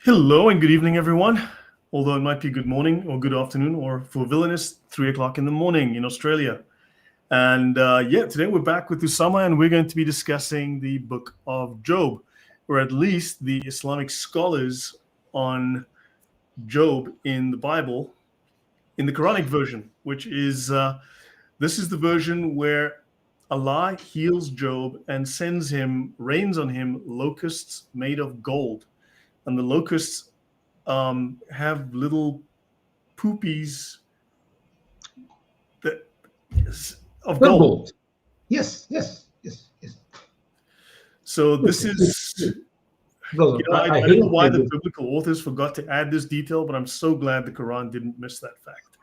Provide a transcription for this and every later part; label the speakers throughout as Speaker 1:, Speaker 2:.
Speaker 1: Hello and good evening, everyone. Although it might be good morning or good afternoon, or for villainous, 3 o'clock in the morning in Australia. And today we're back with Usama, and we're going to be discussing the book of Job, or at least the Islamic scholars on Job in the Bible, in the Quranic version, which is this is the version where Allah heals Job and sends him, rains on him locusts made of gold. And the locusts have little poopies that of
Speaker 2: Pure
Speaker 1: gold.
Speaker 2: gold. Yes.
Speaker 1: So this
Speaker 2: Listen,
Speaker 1: is,
Speaker 2: brother,
Speaker 1: I
Speaker 2: I
Speaker 1: don't
Speaker 2: hate
Speaker 1: know
Speaker 2: to
Speaker 1: why
Speaker 2: say
Speaker 1: the
Speaker 2: this.
Speaker 1: biblical authors forgot to add this detail, but I'm so glad the Quran didn't miss that fact.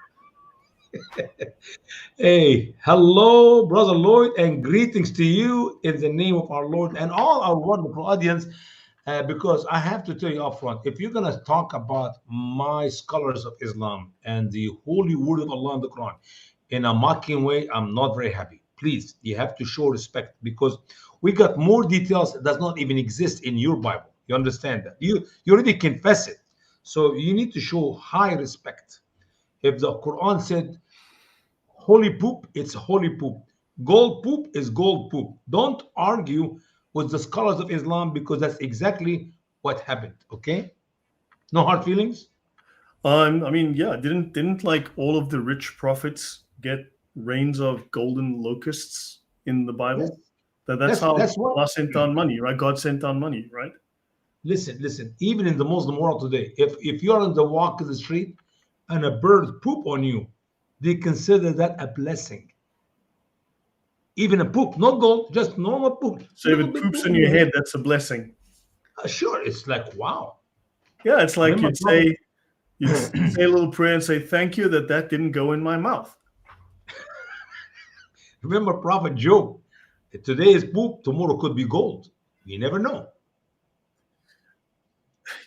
Speaker 2: Hey, hello, brother Lloyd, and greetings to you in the name of our Lord and all our wonderful audience. Because I have to tell you upfront, if you're gonna talk about my scholars of Islam and the holy word of Allah in the Quran in a mocking way, I'm not very happy. Please, you have to show respect because we got more details that does not even exist in your Bible. You understand that? You already confess it, so you need to show high respect. If the Quran said holy poop, it's holy poop. Gold poop is gold poop. Don't argue with the scholars of Islam because that's exactly what happened. Okay? No hard feelings?
Speaker 1: Didn't like all of the rich prophets get rains of golden locusts in the
Speaker 2: Yes.
Speaker 1: Bible? That's how
Speaker 2: That's what.
Speaker 1: Allah sent down money, right? God sent down money, right?
Speaker 2: Listen. Even in the Muslim world today, if you're on the walk of the street and a bird poop on you, they consider that a blessing. Even a poop, not gold, just normal poop,
Speaker 1: So if
Speaker 2: little
Speaker 1: it
Speaker 2: bit
Speaker 1: poops
Speaker 2: poop
Speaker 1: on
Speaker 2: on
Speaker 1: your
Speaker 2: your head.
Speaker 1: head, that's a blessing.
Speaker 2: Sure, it's like wow.
Speaker 1: Yeah, it's like
Speaker 2: Remember, Prophet
Speaker 1: you'd say a little prayer and say, "Thank you that didn't go in my mouth."
Speaker 2: Remember Prophet Job. Today is poop, tomorrow could be gold. You never know.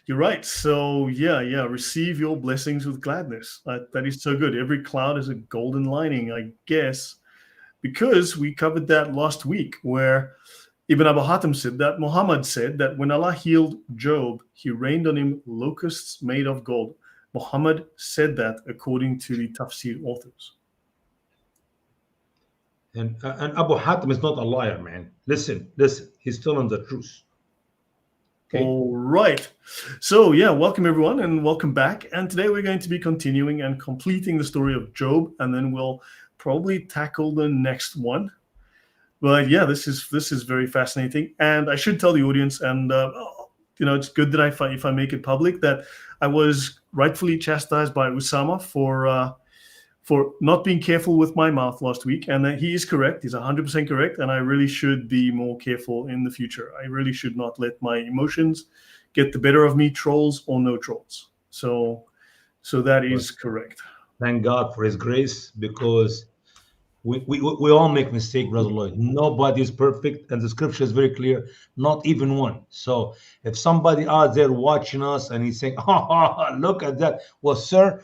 Speaker 1: You're right. So yeah, receive your blessings with gladness. That is so good. Every cloud is a golden lining, I guess, because we covered that last week, where Ibn Abu Hatim said that Muhammad said that when Allah healed Job, He rained on him locusts made of gold. Muhammad said that according to the Tafsir authors.
Speaker 2: And Abu Hatim is not a liar, man. Listen. He's telling the truth. Okay.
Speaker 1: All right. So, welcome everyone and welcome back. And today we're going to be continuing and completing the story of Job, and then we'll probably tackle the next one. But yeah, this is very fascinating. And I should tell the audience, and it's good that if I make it public, that I was rightfully chastised by Usama for not being careful with my mouth last week, and that he is correct. He's 100% correct, and I really should be more careful in the future. I really should not let my emotions get the better of me, trolls or no trolls. So that
Speaker 2: Well,
Speaker 1: is correct.
Speaker 2: thank God for His grace because we all make mistakes, Brother Lloyd. Nobody is perfect, and the scripture is very clear, not even one. So if somebody out there watching us and he's saying, oh, look at that. Well, sir,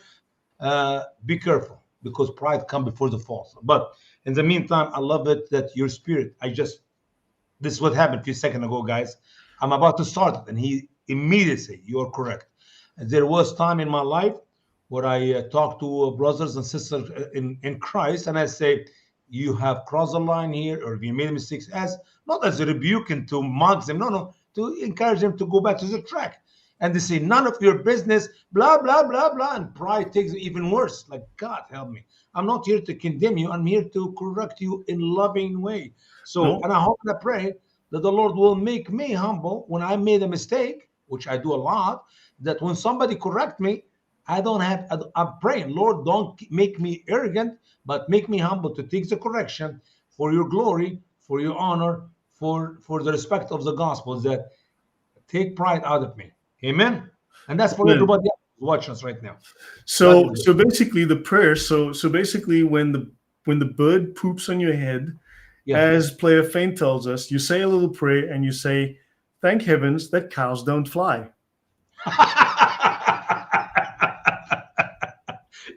Speaker 2: be careful because pride comes before the fall. But in the meantime, I love it that your spirit, this is what happened a few seconds ago, guys. I'm about to start it. And he immediately said, you're correct. There was time in my life where I talk to brothers and sisters in Christ, and I say, you have crossed the line here, or you made mistakes, as not as a rebuke and to mock them, no, to encourage them to go back to the track. And they say, none of your business, blah, blah, blah, blah. And pride takes it even worse. Like, God help me. I'm not here to condemn you. I'm here to correct you in loving way. So,
Speaker 1: No,
Speaker 2: and I hope and I pray that the Lord will make me humble when I made a mistake, which I do a lot, that when somebody correct me, I'm praying, Lord, don't make me arrogant, but make me humble to take the correction for your glory, for your honor, for the respect of the gospel, that take pride out of me. Amen. And that's for
Speaker 1: amen.
Speaker 2: everybody else watching us right now. God
Speaker 1: So
Speaker 2: bless.
Speaker 1: so basically the prayer. So basically when the bird poops on your head,
Speaker 2: Yeah.
Speaker 1: as Player Feint tells us, you say a little prayer and you say, "Thank heavens that cows don't fly."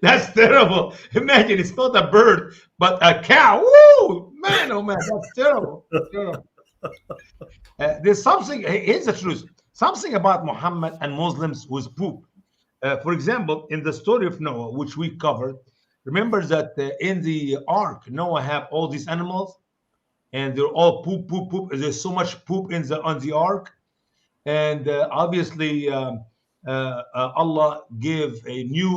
Speaker 2: That's terrible. Imagine it's not a bird, but a cow. Woo! Man, oh man, that's terrible. Terrible. There's something, here's the truth. something about Muhammad and Muslims was poop. For example, in the story of Noah, which we covered, remember that in the ark, Noah have all these animals, and they're all poop, poop, poop. There's so much poop in the on the ark, and obviously Allah gave a new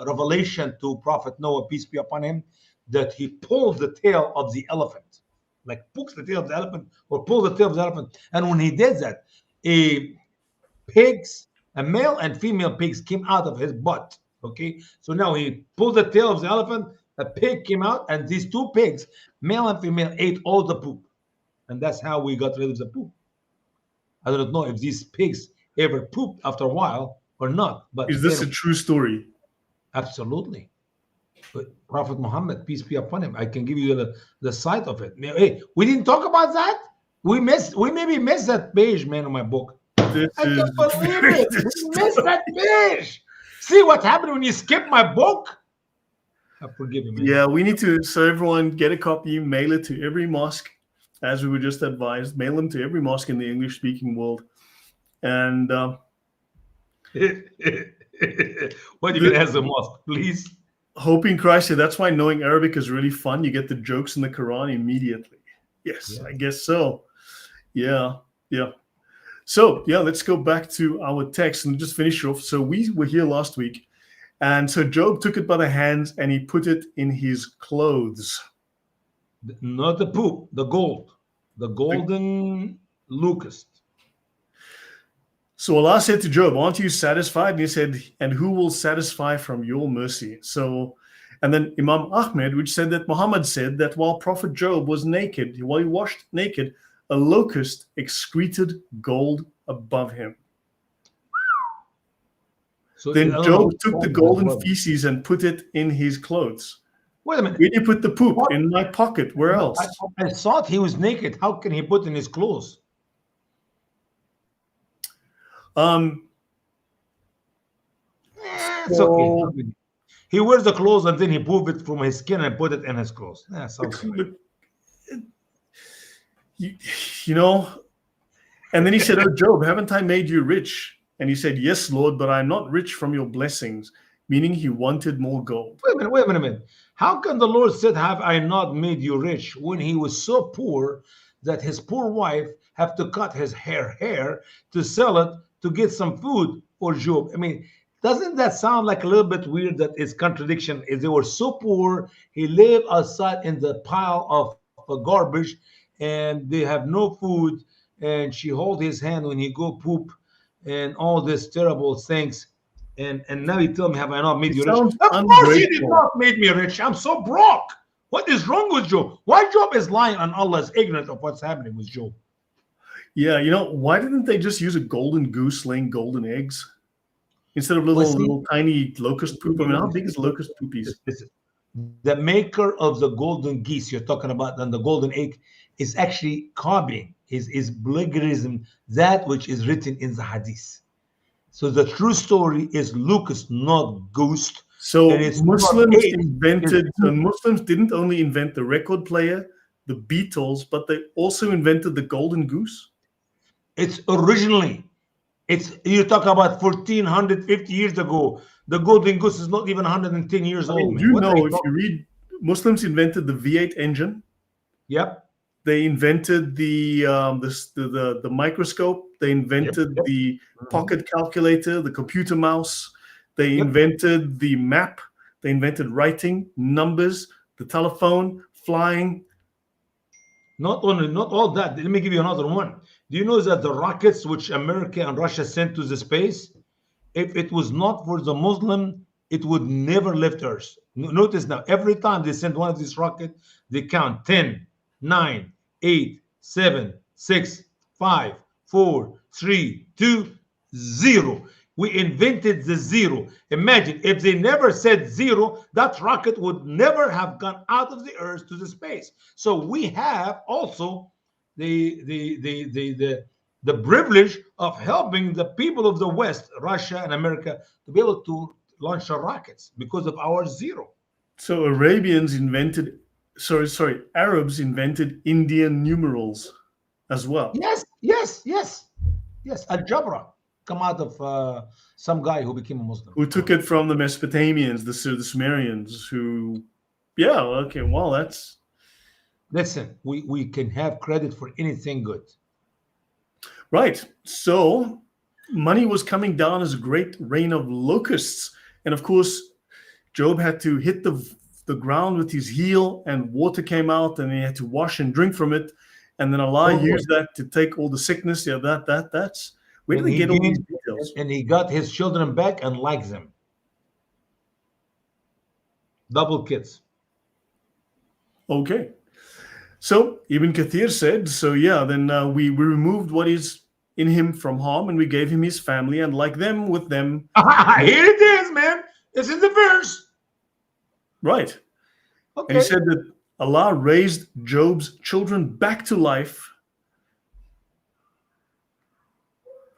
Speaker 2: revelation to Prophet Noah, peace be upon him, that he pulled the tail of the elephant, like pokes the tail of the elephant or pulls the tail of the elephant. And when he did that, a pigs, a male and female pigs came out of his butt. Okay, so now he pulled the tail of the elephant, a pig came out, and these two pigs, male and female, ate all the poop, and that's how we got rid of the poop. I don't know if these pigs ever pooped after a while or not, but
Speaker 1: Is this a true story?
Speaker 2: absolutely. But Prophet Muhammad, peace be upon him, I can give you the site of it. Hey, we didn't talk about that. We maybe missed that page, man, on my book.
Speaker 1: This
Speaker 2: I
Speaker 1: is
Speaker 2: can't believe it. We missed
Speaker 1: very-
Speaker 2: that page. See what happened when you skip my book? Forgive me, man.
Speaker 1: Yeah, we need to. So everyone, get a copy, mail it to every mosque, as we were just advised. Mail them to every mosque in the English-speaking world, and
Speaker 2: What you can ask the mosque, please?
Speaker 1: hoping Christ. Yeah, that's why knowing Arabic is really fun. You get the jokes in the Quran immediately. Yes,
Speaker 2: Yeah.
Speaker 1: I guess so. Yeah, yeah. So yeah, let's go back to our text and just finish off. So we were here last week, and so Job took it by the hands and he put it in his clothes.
Speaker 2: Not the poop, the gold, the golden locust.
Speaker 1: So Allah said to Job, "Aren't you satisfied?" And he said, "And who will satisfy from your mercy?" So, and then Imam Ahmed, which said that Muhammad said that while Prophet Job was naked, while he washed naked, a locust excreted gold above him.
Speaker 2: So
Speaker 1: Then
Speaker 2: I don't
Speaker 1: Job
Speaker 2: know
Speaker 1: took the
Speaker 2: what
Speaker 1: golden
Speaker 2: above.
Speaker 1: feces and put it in his clothes.
Speaker 2: Wait a minute.
Speaker 1: Where do you put the poop?
Speaker 2: What?
Speaker 1: In my pocket. Where else?
Speaker 2: I thought he was naked. How can he put in his clothes? It's
Speaker 1: So-
Speaker 2: okay. He wears the clothes and then he move it from his skin and put it in his clothes. Yeah, sounds right.
Speaker 1: Look, you know, and then he said, "Oh, Job, haven't I made you rich?" And he said, "Yes, Lord, but I'm not rich from your blessings," meaning he wanted more gold.
Speaker 2: Wait a minute. How can the Lord said, "Have I not made you rich?" when he was so poor that his poor wife have to cut his hair to sell it to get some food for Job? I mean, doesn't that sound like a little bit weird that it's contradiction? If they were so poor, he lived outside in the pile of garbage and they have no food, and she hold his hand when he go poop and all these terrible things. And now you tell me, have I not made
Speaker 1: It
Speaker 2: you rich?
Speaker 1: sounds
Speaker 2: Of course you did
Speaker 1: ungrateful.
Speaker 2: not make me rich. I'm so broke. What is wrong with Job? Why Job is lying and Allah is ignorant of what's happening with Job?
Speaker 1: Yeah, why didn't they just use a golden goose laying golden eggs instead of
Speaker 2: Well, see-
Speaker 1: little tiny locust poop? I mean, how big is locust poopies?
Speaker 2: Listen, the maker of the golden geese you're talking about and the golden egg is actually copying, is plagiarism, that which is written in the hadith. So the true story is locust, not ghost.
Speaker 1: So
Speaker 2: And it's not
Speaker 1: Muslims
Speaker 2: egg,
Speaker 1: invented.
Speaker 2: it's-
Speaker 1: So Muslims didn't only invent the record player, the Beatles, but they also invented the golden goose.
Speaker 2: It's originally, you talk about 1450 years ago. The golden goose is not even 110 years
Speaker 1: I
Speaker 2: old,
Speaker 1: mean,
Speaker 2: man. What are you
Speaker 1: if
Speaker 2: talking-
Speaker 1: you read, Muslims invented the V8 engine.
Speaker 2: Yep.
Speaker 1: They invented the microscope. They invented
Speaker 2: Yep.
Speaker 1: the pocket calculator, the computer mouse. They
Speaker 2: Yep.
Speaker 1: invented the map. They invented writing, numbers, the telephone, flying.
Speaker 2: Not all that. Let me give you another one. Do you know that the rockets which America and Russia sent to the space, if it was not for the Muslim, it would never lift Earth. Notice now, every time they send one of these rockets, they count 10, 9, 8, 7, 6, 5, 4, 3, 2, 0. We invented the zero. Imagine if they never said zero, that rocket would never have gone out of the Earth to the space. So we have also the privilege of helping the people of the West, Russia and America, to be able to launch their rockets because of our zero.
Speaker 1: So Arabs invented Indian numerals as well.
Speaker 2: Yes. Yes, Al-Jabra come out of some guy who became a Muslim.
Speaker 1: Who took it from the Mesopotamians, the Sumerians, who, yeah, okay, well, that's
Speaker 2: Listen, we can have credit for anything good.
Speaker 1: right. So money was coming down as a great rain of locusts. And of course, Job had to hit the ground with his heel, and water came out, and he had to wash and drink from it. And then Allah
Speaker 2: Okay.
Speaker 1: used that to take all the sickness. Yeah, that's where do
Speaker 2: And
Speaker 1: they
Speaker 2: he
Speaker 1: get all these
Speaker 2: gained,
Speaker 1: details?
Speaker 2: and he got his children back and liked them. Double kids.
Speaker 1: Okay. So Ibn Kathir said, so yeah, then we removed what is in him from harm, and we gave him his family, and like them with them.
Speaker 2: Here it is, man. This is the verse.
Speaker 1: Right. And
Speaker 2: Okay.
Speaker 1: he said that Allah raised Job's children back to life.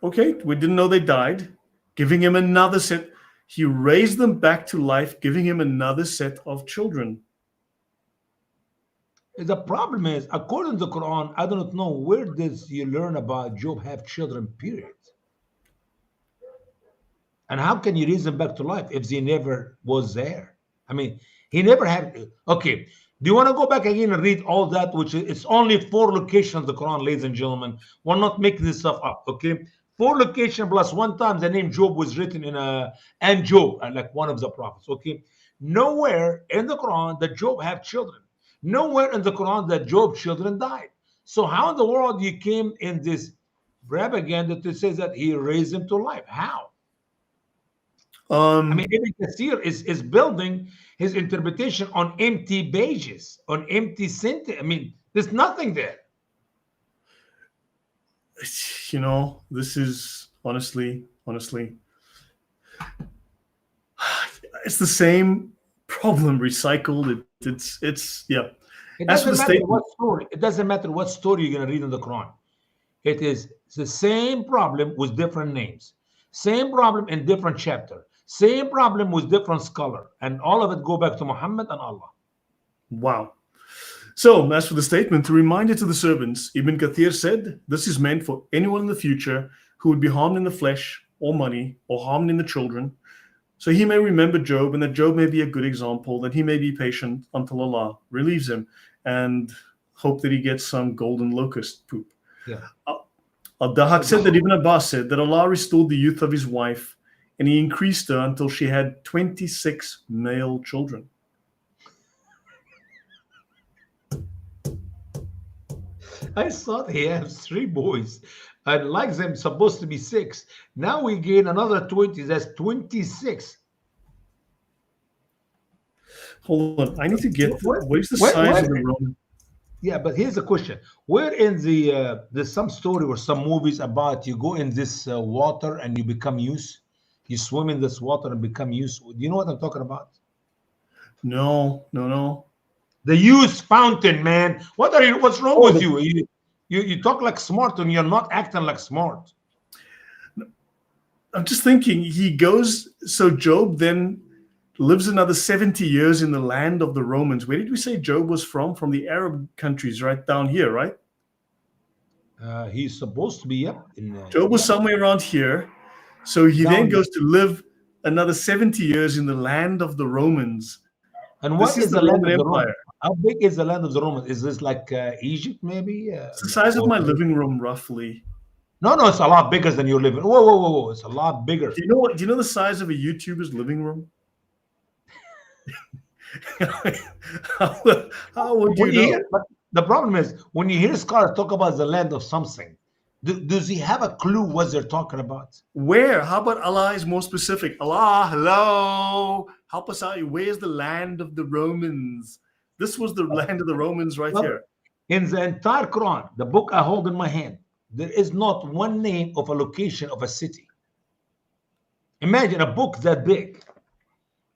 Speaker 1: Okay, we didn't know they died, giving him another set. He raised them back to life, giving him another set of children.
Speaker 2: The problem is, according to the Quran, I do not know where does you learn about Job have children, period. And how can you raise them back to life if they never was there? I mean, he never had. Okay, do you want to go back again and read all that? Which is, it's only 4 locations of the Quran, ladies and gentlemen. We're not making this stuff up. Okay, 4 location plus one time the name Job was written in and Job, like one of the prophets. Okay, nowhere in the Quran that Job have children. Nowhere in the Quran that Job's children died. So how in the world you came in this propaganda to say that he raised them to life? How? I mean, Ibn Kathir is building his interpretation on empty pages, on empty sentence. I mean, there's nothing there.
Speaker 1: You know, this is honestly, it's the same problem recycled. It's yeah.
Speaker 2: It
Speaker 1: As for
Speaker 2: doesn't
Speaker 1: the
Speaker 2: matter
Speaker 1: statement,
Speaker 2: what story. It doesn't matter what story you're going to read in the Quran. It is the same problem with different names, same problem in different chapter, same problem with different scholar, and all of it go back to Muhammad and Allah.
Speaker 1: wow. So, as for the statement, to remind it to the servants, Ibn Kathir said, this is meant for anyone in the future who would be harmed in the flesh or money or harmed in the children. So he may remember Job, and that Job may be a good example, that he may be patient until Allah relieves him, and hope that he gets some golden locust poop.
Speaker 2: Yeah.
Speaker 1: Al-Dahak said that Ibn Abbas said that Allah restored the youth of his wife, and he increased her until she had 26 male children.
Speaker 2: I thought he has 3 boys, and like them supposed to be 6. Now we gain another 20. That's 26.
Speaker 1: Hold on, I need to get what is the
Speaker 2: What?
Speaker 1: size of the Roman?
Speaker 2: Yeah, but here's the question: where in the there's some story or some movies about you go in this water and you become used, you swim in this water and become used. Do you know what I'm talking about?
Speaker 1: No.
Speaker 2: The use fountain, man. What are you? What's wrong
Speaker 1: Oh,
Speaker 2: with you? You talk like smart and you're not acting like smart.
Speaker 1: I'm just thinking, he goes, so Job then lives another 70 years in the land of the Romans. Where did we say Job was from? From the Arab countries, right down here, right?
Speaker 2: He's supposed to be in.
Speaker 1: Job was somewhere around here. So he then
Speaker 2: Down
Speaker 1: goes to live another 70 years in the land of the Romans.
Speaker 2: And
Speaker 1: This
Speaker 2: what
Speaker 1: is
Speaker 2: is
Speaker 1: the
Speaker 2: the land
Speaker 1: Roman
Speaker 2: of the
Speaker 1: Empire.
Speaker 2: Romans? How big is the land of the Romans? Is this like Egypt, maybe?
Speaker 1: It's the size of my living room, roughly.
Speaker 2: No, it's a lot bigger than your living. Whoa! It's a lot bigger.
Speaker 1: Do you know what? Do you know the size of a YouTuber's living room? how would you know?
Speaker 2: But the problem is when you hear scholars talk about the land of something, does he have a clue what they're talking about?
Speaker 1: Where? How about Allah is more specific? Allah, hello, help us out. Where's the land of the Romans? This was the land of the Romans right here.
Speaker 2: In the entire Quran, the book I hold in my hand, there is not one name of a location of a city. Imagine a book that big.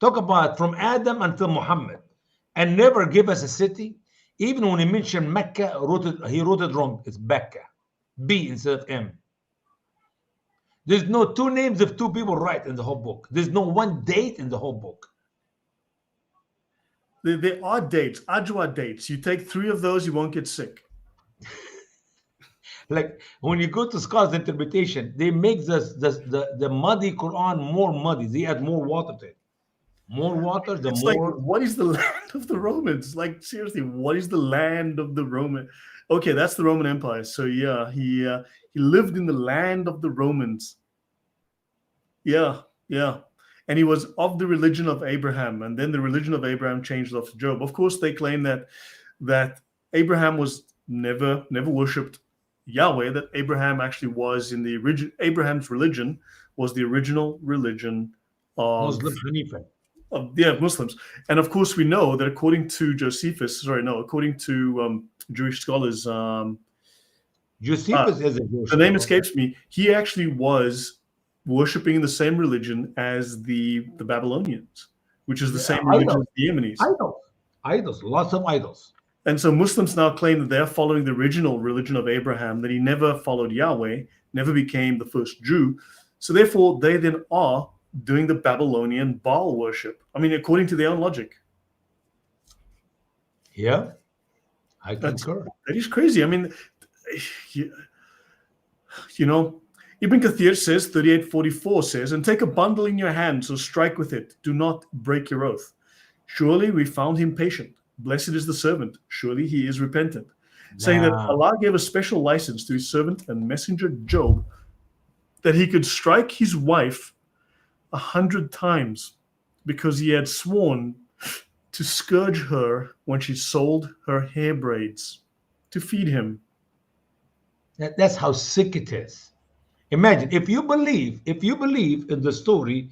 Speaker 2: Talk about from Adam until Muhammad, and never give us a city. Even when he mentioned Mecca, he wrote it wrong. It's Becca, B instead of M. There's no 2 names of 2 people right in the whole book. There's no one date in the whole book.
Speaker 1: There are dates, Ajwa dates. You take 3 of those, you won't get sick.
Speaker 2: Like when you go to scholars interpretation, they make the muddy Quran more muddy. They add more water to it. More water, the
Speaker 1: It's like,
Speaker 2: more.
Speaker 1: what is the land of the Romans? Like, seriously, what is the land of the Roman? Okay, that's the Roman Empire. So yeah, he lived in the land of the Romans. Yeah, yeah. And he was of the religion of Abraham, and then the religion of Abraham changed after Job. Of course, they claim that Abraham was never worshipped Yahweh. That Abraham actually was in the origin. Abraham's religion was the original religion of
Speaker 2: Muslim Hanifa.
Speaker 1: Muslims. And of course, we know that according to Josephus, sorry, no, according to Jewish scholars, uh,
Speaker 2: Josephus is a Jewish
Speaker 1: the name
Speaker 2: scholar.
Speaker 1: escapes me. He actually was worshiping in the same religion as the Babylonians, which is the
Speaker 2: Yeah,
Speaker 1: same religion
Speaker 2: idols,
Speaker 1: as the Yemenis.
Speaker 2: idols, lots of idols.
Speaker 1: And so Muslims now claim that they're following the original religion of Abraham, that he never followed Yahweh, never became the first Jew. So therefore, they then are doing the Babylonian Baal worship. I mean, according to their own logic.
Speaker 2: Yeah, I
Speaker 1: That's
Speaker 2: concur.
Speaker 1: that is crazy. I mean, you, you know, Ibn Kathir says, 38:44 says, and take a bundle in your hand, so strike with it. Do not break your oath. Surely we found him patient. Blessed is the servant. Surely he is repentant. Saying that
Speaker 2: Nah,
Speaker 1: Allah gave a special license to his servant and messenger Job that he could strike his wife 100 times because he had sworn to scourge her when she sold her hair braids to feed him.
Speaker 2: that's how sick it is. Imagine if you believe in the story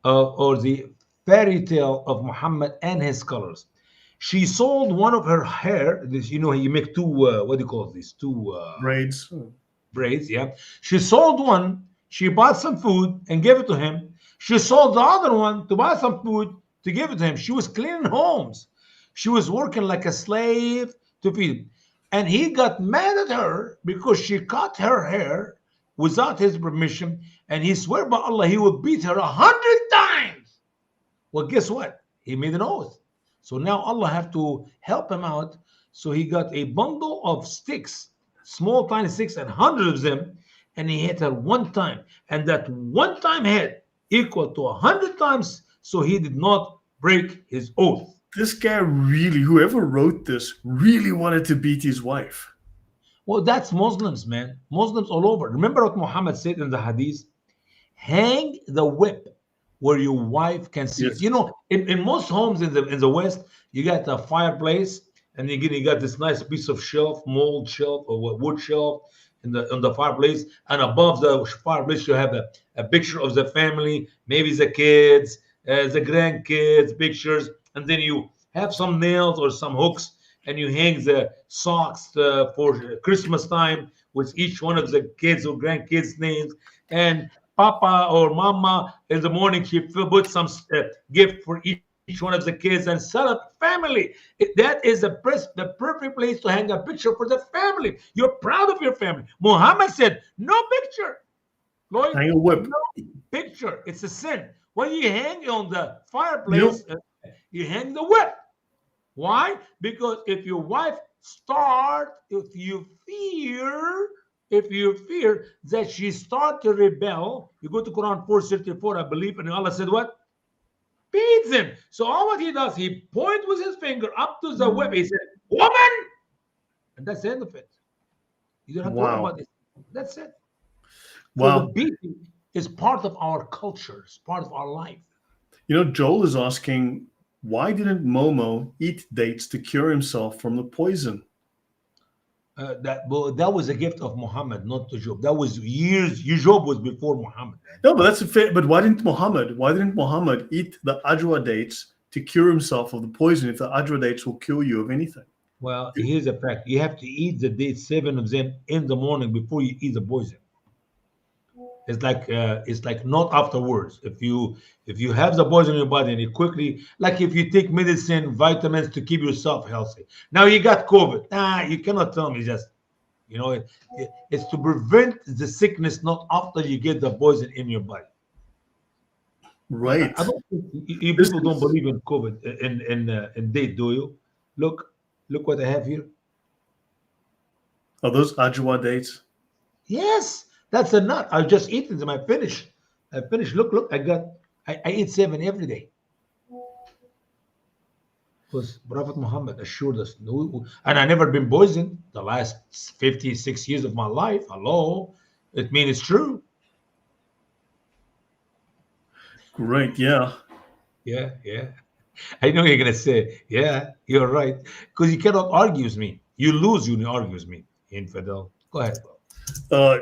Speaker 2: or the fairy tale of Muhammad and his scholars. She sold one of her hair. This, you make two. What do you call these? Two
Speaker 1: Braids.
Speaker 2: braids. Yeah. She sold one. She bought some food and gave it to him. She sold the other one to buy some food to give it to him. She was cleaning homes. She was working like a slave to feed him. And he got mad at her because she cut her hair without his permission. And he swore by Allah he would beat her 100 times. Well, guess what? He made an oath. So now Allah have to help him out. So he got a bundle of sticks, small tiny sticks, and 100 of them, and he hit her one time. And that one time hit equal to 100 times. So he did not break his oath.
Speaker 1: This guy really, whoever wrote this, really wanted to beat his wife.
Speaker 2: Well, that's Muslims, man. Muslims all over. Remember what Muhammad said in the hadith? Hang the whip where your wife can see it.
Speaker 1: Yes.
Speaker 2: In most homes in the West, you got a fireplace, and you got this nice piece of shelf, mold shelf or wood shelf in the fireplace, and above the fireplace you have a picture of the family, maybe the kids, the grandkids, pictures, and then you have some nails or some hooks, and you hang the socks for Christmas time with each one of the kids or grandkids' names, and Papa or Mama in the morning she put some gift for each one of the kids and celebrate family. That is the perfect place to hang a picture for the family. You're proud of your family. Muhammad said, "No picture, Lloyd,
Speaker 1: Hang a whip.
Speaker 2: no picture. It's a sin. When you hang on the
Speaker 1: You know,
Speaker 2: fireplace, you hang the whip. Why? Because if your wife if you fear that she start to rebel, you go to Quran 4:34, I believe, and Allah said what? Beats him. So all what he does, he points with his finger up to the whip. He said, "Woman," and that's the end of it. You don't have to worry
Speaker 1: wow.
Speaker 2: about it. That's it. So the
Speaker 1: Wow.
Speaker 2: beating is part of our culture. It's part of our life.
Speaker 1: Joel is asking, why didn't Momo eat dates to cure himself from the poison?
Speaker 2: That was a gift of Muhammad, not to Job. That was years. Job was before Muhammad, man.
Speaker 1: No, but that's a fair. But why didn't Muhammad eat the ajwa dates to cure himself of the poison if the ajwa dates will kill you of anything?
Speaker 2: Well, here's a fact: you have to eat the dates, 7 of them, in the morning before you eat the poison. It's like not afterwards. If you have the poison in your body and you quickly, like if you take medicine, vitamins to keep yourself healthy. Now you got COVID. You cannot tell me just it's to prevent the sickness, not after you get the poison in your body.
Speaker 1: Right.
Speaker 2: I don't think you
Speaker 1: This
Speaker 2: people don't
Speaker 1: is
Speaker 2: believe in COVID in date, do you? Look what I have here.
Speaker 1: Are those ajwa dates?
Speaker 2: Yes, that's a nut. I just eat them. I finish. I finish. Look. I eat 7 every day. Because Prophet Muhammad assured us, and I never been poisoned the last 56 years of my life. Hello, it means it's true.
Speaker 1: Great. Yeah.
Speaker 2: Yeah. I know you're gonna say, yeah, you're right, because you cannot argue with me. You lose when you argue with me, infidel. Go ahead, bro.
Speaker 1: Uh,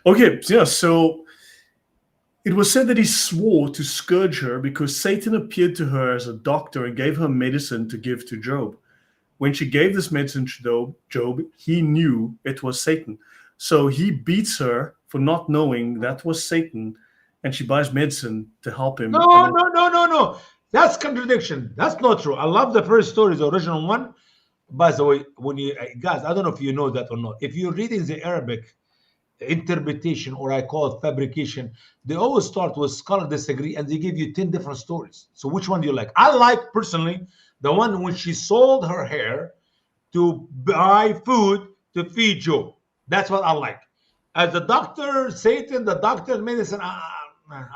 Speaker 1: okay. Yeah. So it was said that he swore to scourge her because Satan appeared to her as a doctor and gave her medicine to give to Job. When she gave this medicine to Job, he knew it was Satan. So he beats her for not knowing that was Satan, and she buys medicine to help him. And then,
Speaker 2: No. That's contradiction. That's not true. I love the first story, the original one. By the way, when you guys, I don't know if you know that or not. If you're reading the Arabic interpretation, or I call it fabrication, they always start with scholar disagree and they give you 10 different stories. So which one do you like? I like personally the one when she sold her hair to buy food to feed Job. That's what I like. As the doctor, Satan, the doctor, medicine, I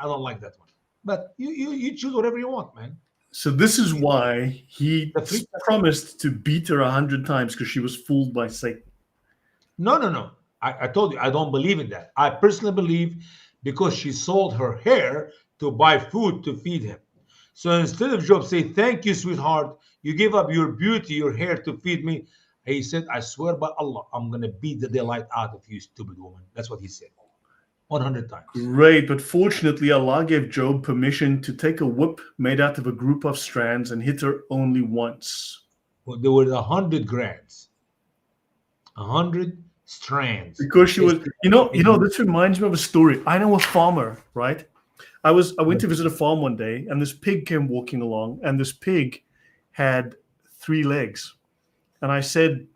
Speaker 2: don't like that one. But you choose whatever you want, man.
Speaker 1: so this is why he
Speaker 2: The free.
Speaker 1: promised to beat her 100 times because she was fooled by Satan.
Speaker 2: No. I told you I don't believe in that. I personally believe because she sold her hair to buy food to feed him. So instead of Job say, "Thank you, sweetheart, you gave up your beauty, your hair to feed me," he said, "I swear by Allah, I'm gonna beat the daylight out of you, stupid woman." That's what he said, 100 times.
Speaker 1: Great, but fortunately, Allah gave Job permission to take a whip made out of a group of strands and hit her only once.
Speaker 2: Well, there were 100 grands, 100 strands.
Speaker 1: Because she was, this reminds me of a story. I know a farmer, right? I went to visit a farm one day, and this pig came walking along, and this pig had 3 legs. And I said,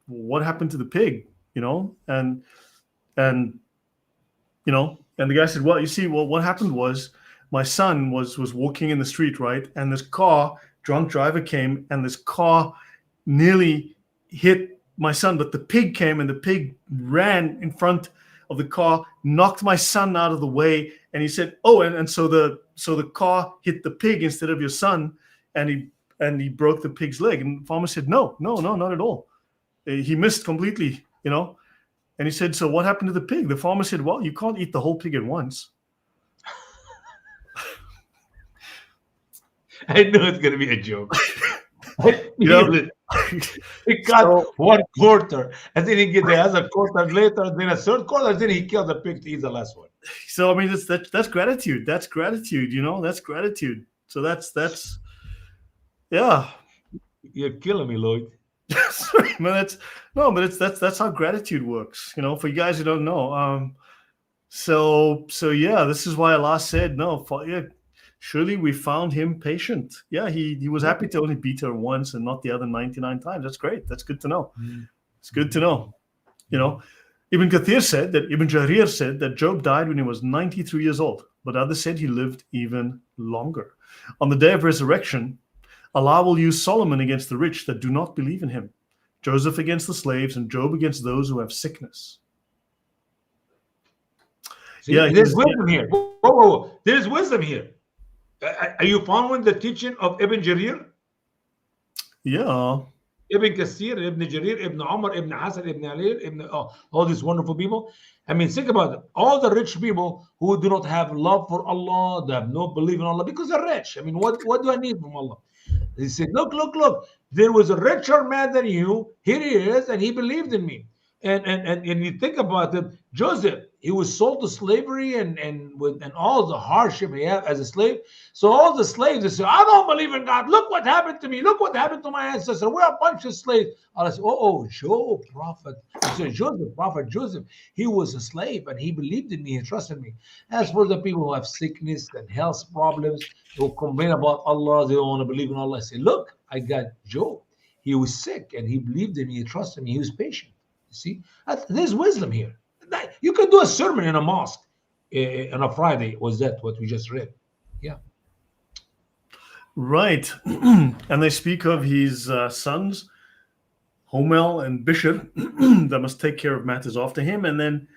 Speaker 1: "What happened to the pig?" And and the guy said, "Well, you see, what happened was my son was walking in the street, right? And this drunk driver came, and this car nearly hit my son, but the pig came, and the pig ran in front of the car, knocked my son out of the way." And he said, "Oh, and so the car hit the pig instead of your son, and he broke the pig's leg." And the farmer said, "No, not at all. He missed completely, And he said, "So what happened to the pig?" The farmer said, "Well, you can't eat the whole pig at once."
Speaker 2: I knew it's gonna be a joke. He cut
Speaker 1: So-
Speaker 2: 1/4, and then he get the other quarter later, then a third quarter, then he killed the pig to eat the last one.
Speaker 1: So I mean, that's gratitude. That's gratitude. That's gratitude. So that's yeah.
Speaker 2: You're killing me, Lloyd.
Speaker 1: Sorry, man, that's how gratitude works. For you guys who don't know. So yeah, this is why Allah said no. Yeah, surely we found him patient. Yeah, he was happy to only beat her once and not the other 99 times. That's great. That's good to know. It's good to know. Ibn Jarir said that Job died when he was 93 years old, but others said he lived even longer. On the day of resurrection, Allah will use Solomon against the rich that do not believe in him, Joseph against the slaves, and Job against those who have sickness.
Speaker 2: See,
Speaker 1: Yeah,
Speaker 2: there's wisdom here. Whoa. There's wisdom here. Are you following the teaching of Ibn Jarir?
Speaker 1: Yeah.
Speaker 2: Ibn Kathir, Ibn Jarir, Ibn Umar, Ibn Hassan, Ibn Ali, all these wonderful people. I mean, think about it. All the rich people who do not have love for Allah, they have no belief in Allah because they're rich. I mean, what do I need from Allah? He said, look. There was a richer man than you. Here he is, and he believed in me. And you think about it, Joseph, he was sold to slavery and all the hardship he had as a slave. So all the slaves, they say, "I don't believe in God. Look what happened to me. Look what happened to my ancestor. We're a bunch of slaves." I said, Job, prophet. I said, Prophet Joseph, he was a slave and he believed in me and trusted me. As for the people who have sickness and health problems, who complain about Allah, they don't want to believe in Allah. I say, look, I got Job. He was sick and he believed in me, he trusted me, he was patient. You see, there's wisdom here. You can do a sermon in a mosque on a Friday. Was that what we just read? Yeah.
Speaker 1: Right. And they speak of his sons Homel and Bishr that must take care of matters after him. And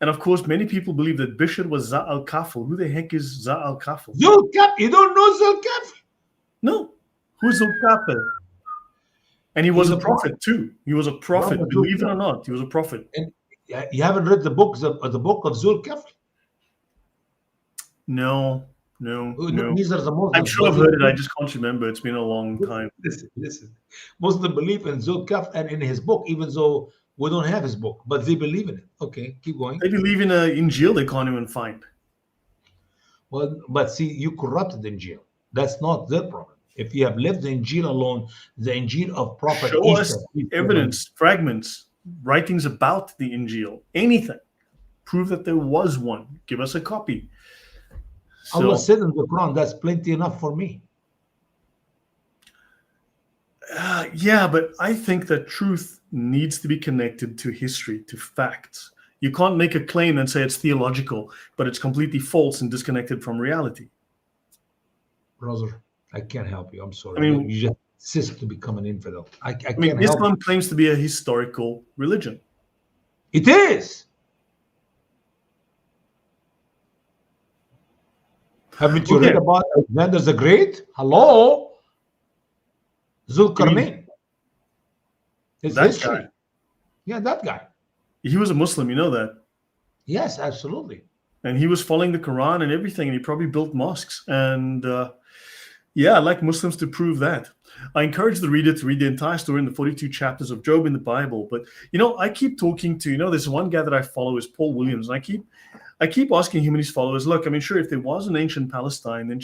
Speaker 1: of course, many people believe that Bishr was Za al Kafel. Who the heck is Za al Kafel?
Speaker 2: Zul Kafel. You don't know Zul Kafel?
Speaker 1: No. Who's Zul Kafel? And he was
Speaker 2: He's
Speaker 1: a
Speaker 2: a prophet.
Speaker 1: prophet too. He was a prophet,
Speaker 2: Prophet Zul
Speaker 1: believe it or
Speaker 2: Kafel.
Speaker 1: not. He was a prophet.
Speaker 2: And you haven't read the book of Zul Kafel?
Speaker 1: No.
Speaker 2: These are the
Speaker 1: I'm
Speaker 2: Muslims.
Speaker 1: sure I've
Speaker 2: Muslim
Speaker 1: heard it. I
Speaker 2: believe,
Speaker 1: just can't remember. It's been a long time.
Speaker 2: listen. Muslim believe in Zul Kafel and in his book, even though we don't have his book, but they believe in it. Okay, keep going.
Speaker 1: They believe in a Injil they can't even find.
Speaker 2: Well, but see, you corrupted Injil. That's not their problem. If you have left the Injil alone, the Injil of Prophet
Speaker 1: Show
Speaker 2: Isa,
Speaker 1: us evidence, fragments, writings about the Injil, anything. Prove that there was one. Give us a copy.
Speaker 2: Allah
Speaker 1: So,
Speaker 2: said in the Quran, that's plenty enough for me.
Speaker 1: yeah, but I think that truth needs to be connected to history, to facts. You can't make a claim and say it's theological, but it's completely false and disconnected from reality.
Speaker 2: Brother, I can't help you. I'm sorry.
Speaker 1: I mean,
Speaker 2: you just insist to become an infidel. I
Speaker 1: I mean,
Speaker 2: can't help you.
Speaker 1: Islam claims to be a historical religion.
Speaker 2: It is. Haven't you read about Alexander the Great? Hello? Zulkarnain. It's
Speaker 1: That
Speaker 2: history.
Speaker 1: guy.
Speaker 2: Yeah, that guy.
Speaker 1: He was a Muslim, you know that.
Speaker 2: Yes, absolutely.
Speaker 1: And he was following the Quran and everything, and he probably built mosques. And yeah, I'd like Muslims to prove that. I encourage the reader to read the entire story in the 42 chapters of Job in the Bible. But I keep talking to, there's one guy that I follow is Paul Williams, and I keep asking him and his followers, look, I mean, sure, if there was an ancient Palestine, then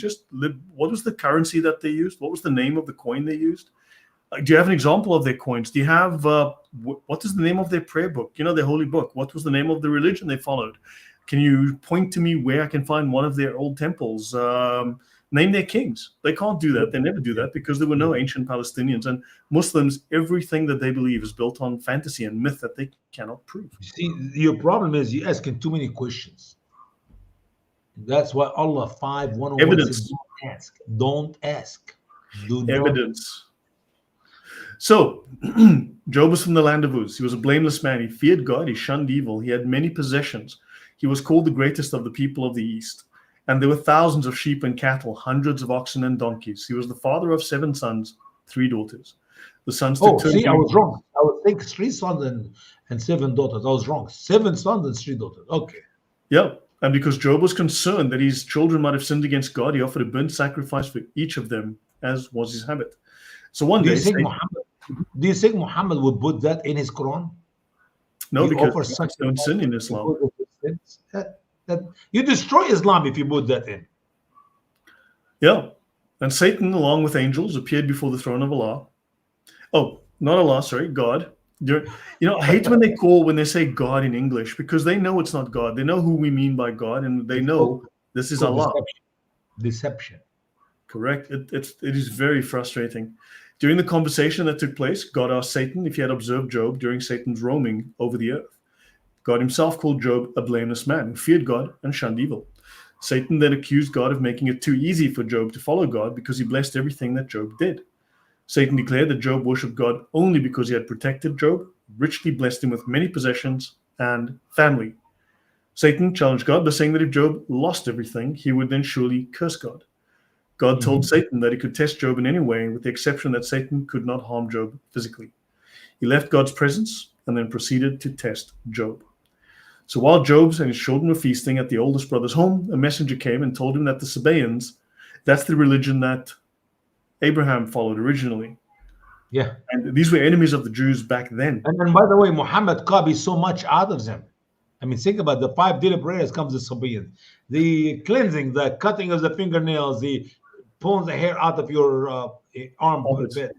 Speaker 1: what was the currency that they used? What was the name of the coin they used? Do you have an example of their coins? Do you have, what is the name of their prayer book? Their holy book. What was the name of the religion they followed? Can you point to me where I can find one of their old temples? Name their kings. They can't do that. They never do that because there were no ancient Palestinians. And Muslims, everything that they believe is built on fantasy and myth that they cannot prove.
Speaker 2: You see, your problem is you're asking too many questions. That's why Allah 5:101
Speaker 1: Evidence.
Speaker 2: says, don't ask. Don't ask. Do not.
Speaker 1: Evidence. So, Job was from the land of Uz. He was a blameless man. He feared God. He shunned evil. He had many possessions. He was called the greatest of the people of the East. And there were thousands of sheep and cattle, hundreds of oxen and donkeys. He was the father of 7 sons, 3 daughters. The sons took turns.
Speaker 2: See, I was wrong. I would think 3 sons and 7 daughters. I was wrong. 7 sons and 3 daughters. Okay.
Speaker 1: Yeah. And because Job was concerned that his children might have sinned against God, he offered a burnt sacrifice for each of them, as was his habit. So one day,
Speaker 2: do you think Muhammad would put that in his Quran?
Speaker 1: No, because Muslims don't sin in Islam.
Speaker 2: That you destroy Islam if you put that in.
Speaker 1: Yeah. And Satan, along with angels, appeared before the throne of Allah. Oh, not Allah, sorry, God. I hate when they say God in English, because they know it's not God. They know who we mean by God, and they know this is Allah.
Speaker 2: Deception.
Speaker 1: Correct. It is very frustrating. During the conversation that took place, God asked Satan if he had observed Job during Satan's roaming over the earth. God himself called Job a blameless man who feared God and shunned evil. Satan then accused God of making it too easy for Job to follow God because he blessed everything that Job did. Satan declared that Job worshipped God only because he had protected Job, richly blessed him with many possessions and family. Satan challenged God by saying that if Job lost everything, he would then surely curse God. God told Satan that he could test Job in any way, with the exception that Satan could not harm Job physically. He left God's presence and then proceeded to test Job. So while Job and his children were feasting at the oldest brother's home, a messenger came and told him that the Sabaeans, that's the religion that Abraham followed originally.
Speaker 2: Yeah.
Speaker 1: And these were enemies of the Jews back then.
Speaker 2: And by the way, Muhammad copied so much out of them. I mean, think about the 5 daily prayers comes the Sabaeans. The cleansing, the cutting of the fingernails, the pulling the hair out of your arm bit,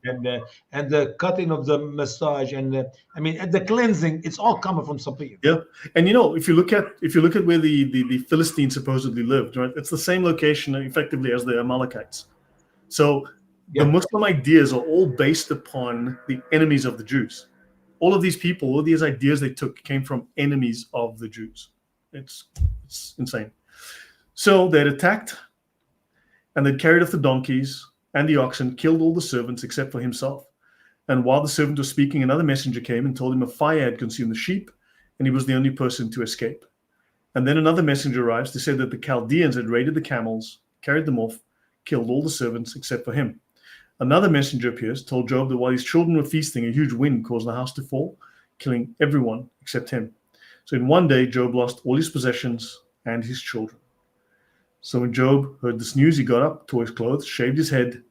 Speaker 2: and the cutting of the massage, and the cleansing, it's all coming from Sabaeans.
Speaker 1: Yeah, and if you look at where the Philistines supposedly lived, right? It's the same location effectively as the Amalekites. So the Muslim ideas are all based upon the enemies of the Jews. All of these people, all these ideas they took came from enemies of the Jews. It's insane. So they'd attacked, and they'd carried off the donkeys and the oxen, killed all the servants except for himself. And while the servant was speaking, another messenger came and told him a fire had consumed the sheep, and he was the only person to escape. And then another messenger arrives to say that the Chaldeans had raided the camels, carried them off, killed all the servants except for him. Another messenger appears, told Job that while his children were feasting, a huge wind caused the house to fall, killing everyone except him. So in one day, Job lost all his possessions and his children. So when Job heard this news, he got up, tore his clothes, shaved his head,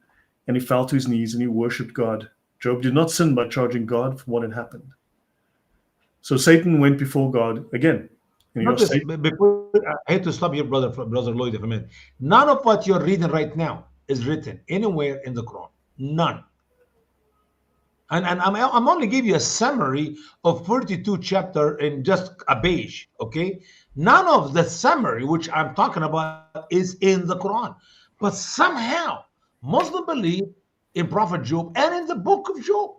Speaker 1: and he fell to his knees and he worshipped God. Job did not sin by charging God for what had happened. So Satan went before God again. And he asked
Speaker 2: Notice,
Speaker 1: Satan,
Speaker 2: before I hate to stop you, brother Lloyd, for a minute. None of what you're reading right now is written anywhere in the Quran. None. And I'm only give you a summary of 42 chapter in just a page. Okay, none of the summary which I'm talking about is in the Quran, but somehow Muslims believe in Prophet Job and in the book of Job.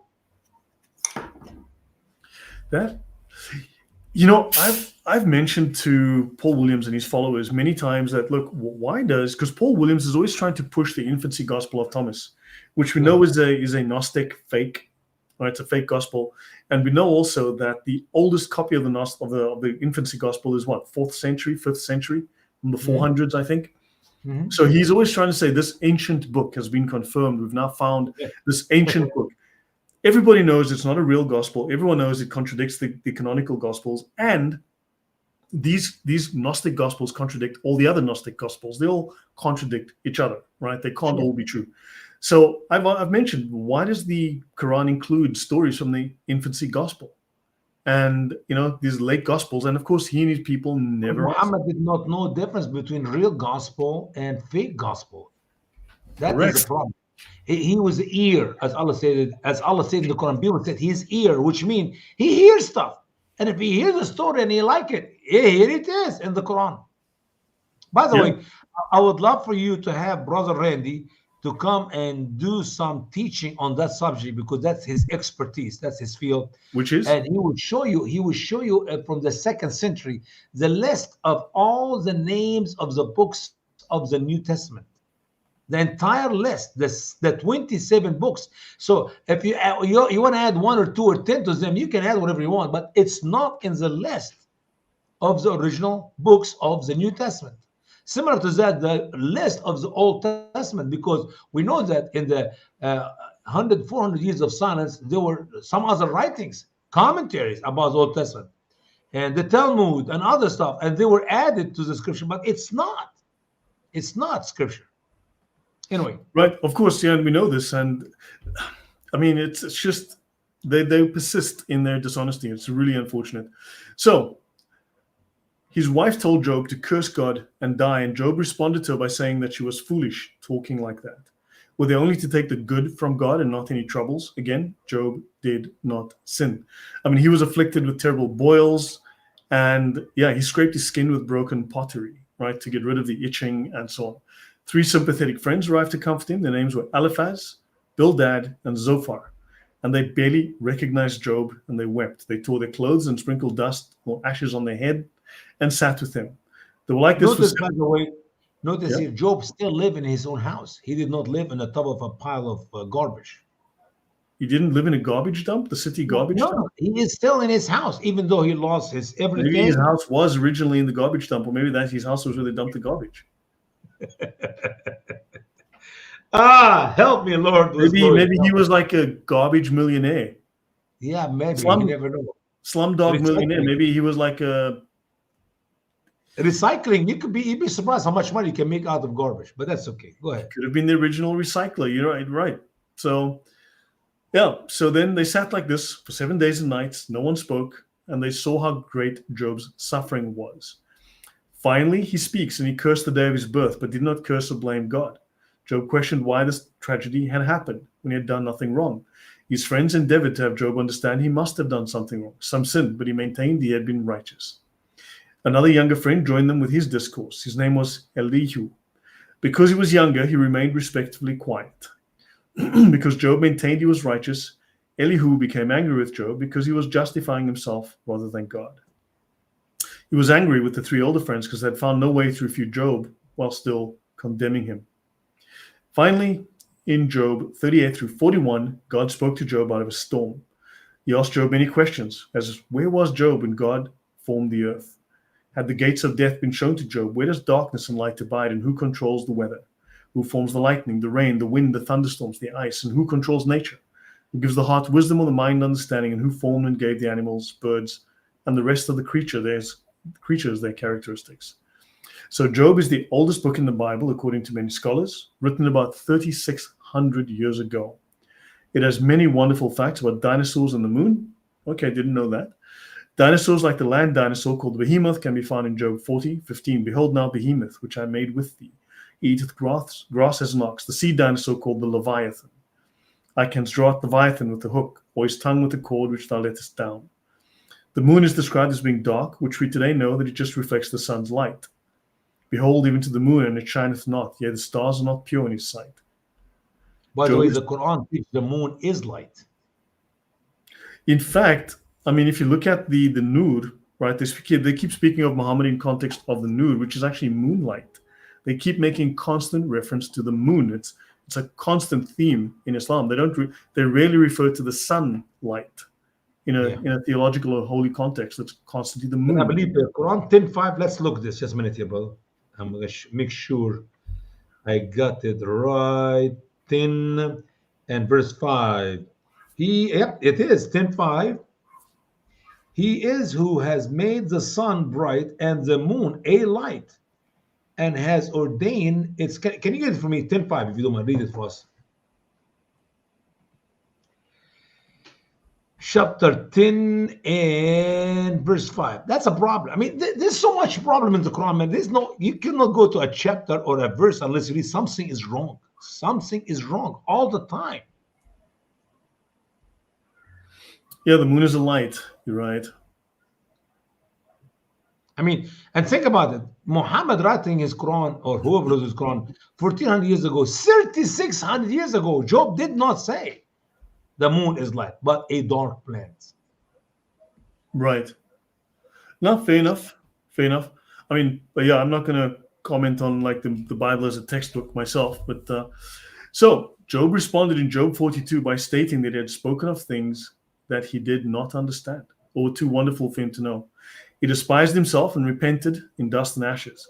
Speaker 1: that I've mentioned to Paul Williams and his followers many times that look, why does, because Paul Williams is always trying to push the infancy gospel of Thomas, which we know is a Gnostic fake, right? It's a fake gospel, and we know also that the oldest copy of the infancy gospel is what, 4th century, 5th century, from the 400s, I think. So he's always trying to say this ancient book has been confirmed. We've now found this ancient book. Everybody knows it's not a real gospel. Everyone knows it contradicts the canonical gospels, and these Gnostic gospels contradict all the other Gnostic gospels. They all contradict each other, right? They can't all be true. So I've mentioned, why does the Quran include stories from the infancy gospel and these late gospels? And of course, he and his people never.
Speaker 2: Muhammad did not know the difference between real gospel and fake gospel. That
Speaker 1: Correct.
Speaker 2: is the problem. He was ear, as Allah said in the Quran. People said he's ear, which means he hears stuff. And if he hears a story and he like it, here it is in the Quran. By the way, I would love for you to have Brother Randy to come and do some teaching on that subject, because that's his expertise, that's his field.
Speaker 1: Which is?
Speaker 2: And he will show you from the 2nd century the list of all the names of the books of the New Testament. The entire list, the 27 books. So if you want to add 1 or 2 or 10 to them, you can add whatever you want, but it's not in the list of the original books of the New Testament. Similar to that, the list of the Old Testament, because we know that in the 400 years of silence, there were some other writings, commentaries about the Old Testament, and the Talmud and other stuff, and they were added to the scripture, but it's not scripture. Anyway,
Speaker 1: right, of course, and we know this, and I mean, it's just they persist in their dishonesty. It's really unfortunate. So his wife told Job to curse God and die, and Job responded to her by saying that she was foolish talking like that. Were they only to take the good from God and not any troubles? Again, Job did not sin. I mean, he was afflicted with terrible boils, and he scraped his skin with broken pottery, right, to get rid of the itching and so on. 3 sympathetic friends arrived to comfort him. Their names were Eliphaz, Bildad, and Zophar. And they barely recognized Job, and they wept. They tore their clothes and sprinkled dust or ashes on their head and sat with him. They were like this.
Speaker 2: Notice, by the way, here, Job still lived in his own house. He did not live in the top of a pile of garbage.
Speaker 1: He didn't live in a garbage dump, the city garbage dump?
Speaker 2: No, he is still in his house, even though he lost his everything.
Speaker 1: Maybe his house was originally in the garbage dump, or maybe his house was where they dumped the garbage.
Speaker 2: Help me, Lord.
Speaker 1: Maybe he was like a garbage millionaire.
Speaker 2: Yeah, maybe. You never know.
Speaker 1: Slumdog millionaire. Maybe he was like a
Speaker 2: recycling. You'd be surprised how much money you can make out of garbage, but that's okay. Go ahead.
Speaker 1: Could have been the original recycler. You're right. So so then they sat like this for 7 days and nights. No one spoke, and they saw how great Job's suffering was. Finally, he speaks, and he cursed the day of his birth, but did not curse or blame God. Job questioned why this tragedy had happened when he had done nothing wrong. His friends endeavored to have Job understand he must have done something wrong, some sin, but he maintained he had been righteous. Another younger friend joined them with his discourse. His name was Elihu. Because he was younger, he remained respectfully quiet. Because Job maintained he was righteous, Elihu became angry with Job because he was justifying himself rather than God. He was angry with the 3 older friends because they had found no way to refute Job while still condemning him. Finally, in Job 38 through 41, God spoke to Job out of a storm. He asked Job many questions, as where was Job when God formed the earth? Had the gates of death been shown to Job? Where does darkness and light abide, and who controls the weather? Who forms the lightning, the rain, the wind, the thunderstorms, the ice, and who controls nature? Who gives the heart wisdom or the mind understanding, and who formed and gave the animals, birds, and the rest of the creatures their characteristics? So Job is the oldest book in the Bible, according to many scholars, written about 3,600 years ago. It has many wonderful facts about dinosaurs and the moon. Okay, didn't know that. Dinosaurs like the land dinosaur called Behemoth can be found in Job 40:15. Behold now Behemoth, which I made with thee. He eateth grass as an ox. The sea dinosaur called the Leviathan. I can draw out Leviathan with the hook, or his tongue with the cord which thou lettest down. The moon is described as being dark, which we today know that it just reflects the sun's light. Behold, even to the moon, and it shineth not, yea, the stars are not pure in his sight.
Speaker 2: By the
Speaker 1: Job
Speaker 2: way,
Speaker 1: is,
Speaker 2: the Quran teaches the moon is light.
Speaker 1: in fact, I mean, if you look at the nude, right, they keep speaking of Muhammad in context of the nude, which is actually moonlight. They keep making constant reference to the moon. It's a constant theme in Islam. They rarely refer to the sunlight in a theological or holy context. It's constantly the
Speaker 2: And I
Speaker 1: moon.
Speaker 2: believe the Quran 10:5. Let's look at this just a minute here, brother. I'm gonna make sure I got it right. 10 and verse 5. Yep, it is 10:5. He is who has made the sun bright and the moon a light and has ordained its. Can you get it for me? 10:5, if you don't mind, read it for us. Chapter 10 and verse 5. That's a problem. I mean, there's so much problem in the Quran, man. You cannot go to a chapter or a verse unless you read something is wrong. Something is wrong all the time.
Speaker 1: Yeah, the moon is a light. You're right.
Speaker 2: I mean, and think about it. Muhammad writing his Quran, or whoever wrote his Quran, 1400 years ago, 3600 years ago, Job did not say the moon is light, but a dark planet.
Speaker 1: Right. No, fair enough. Fair enough. I mean, but yeah, I'm not going to comment on like the Bible as a textbook myself. But so Job responded in Job 42 by stating that he had spoken of things that he did not understand or were too wonderful for him to know. He despised himself and repented in dust and ashes.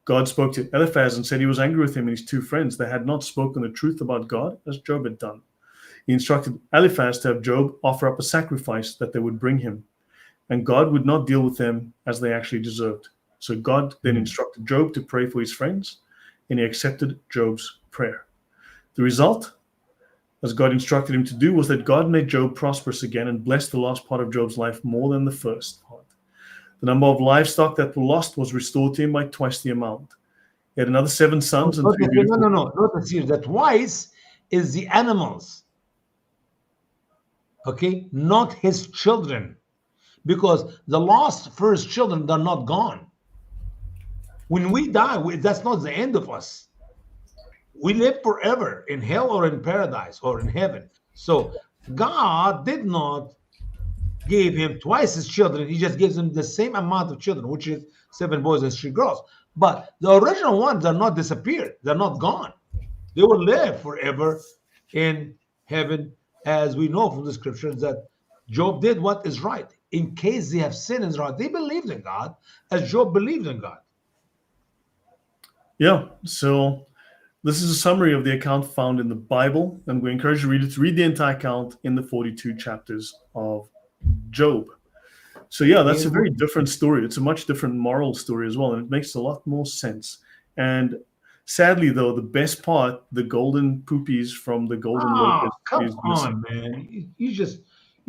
Speaker 1: God spoke to Eliphaz and said he was angry with him and his two friends. They had not spoken the truth about God as Job had done. He instructed Eliphaz to have Job offer up a sacrifice that they would bring him, and God would not deal with them as they actually deserved. So God then instructed Job to pray for his friends, and he accepted Job's prayer. The result, as God instructed him to do, was that God made Job prosperous again and blessed the last part of Job's life more than the first part. The number of livestock that were lost was restored to him by twice the amount. He had another 7 sons and 3 beautiful.
Speaker 2: No. Notice here that twice is the animals. Okay, not his children. Because the lost first children are not gone. When we die, that's not the end of us. We live forever in hell or in paradise or in heaven. So God did not give him twice his children. He just gives him the same amount of children, which is 7 boys and 3 girls. But the original ones are not disappeared. They're not gone. They will live forever in heaven, as we know from the scriptures that Job did what is right. In case they have sinned and right, they believed in God as Job believed in God.
Speaker 1: Yeah, so this is a summary of the account found in the Bible, and we encourage the reader to read the entire account in the 42 chapters of Job. So yeah, that's a very different story. It's a much different moral story as well, and it makes a lot more sense. And sadly, though, the best part, the golden poopies from the golden locust,
Speaker 2: come
Speaker 1: is missing.
Speaker 2: on, man. You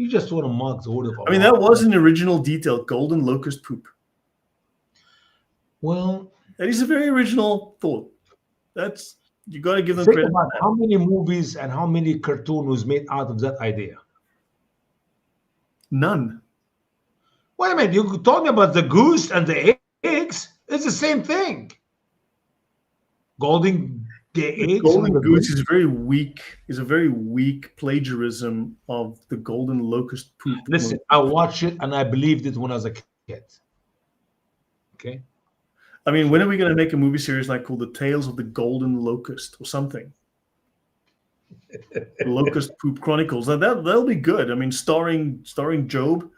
Speaker 2: just want to mock the word of Allah.
Speaker 1: I mean, that was an original detail, golden locust poop.
Speaker 2: Well,
Speaker 1: that is a very original thought. You got to give them
Speaker 2: think
Speaker 1: credit.
Speaker 2: about how many movies and how many cartoons was made out of that idea.
Speaker 1: None.
Speaker 2: Wait a minute, you're talking about the goose and the eggs? It's the same thing. Golden eggs.
Speaker 1: Golden goose is very weak. Is a very weak plagiarism of the golden locust poop.
Speaker 2: Listen, I watched it and I believed it when I was a kid. Okay.
Speaker 1: I mean, when are we going to make a movie series like called The Tales of the Golden Locust or something? Locust Poop Chronicles. Now that'll be good. I mean, starring Job,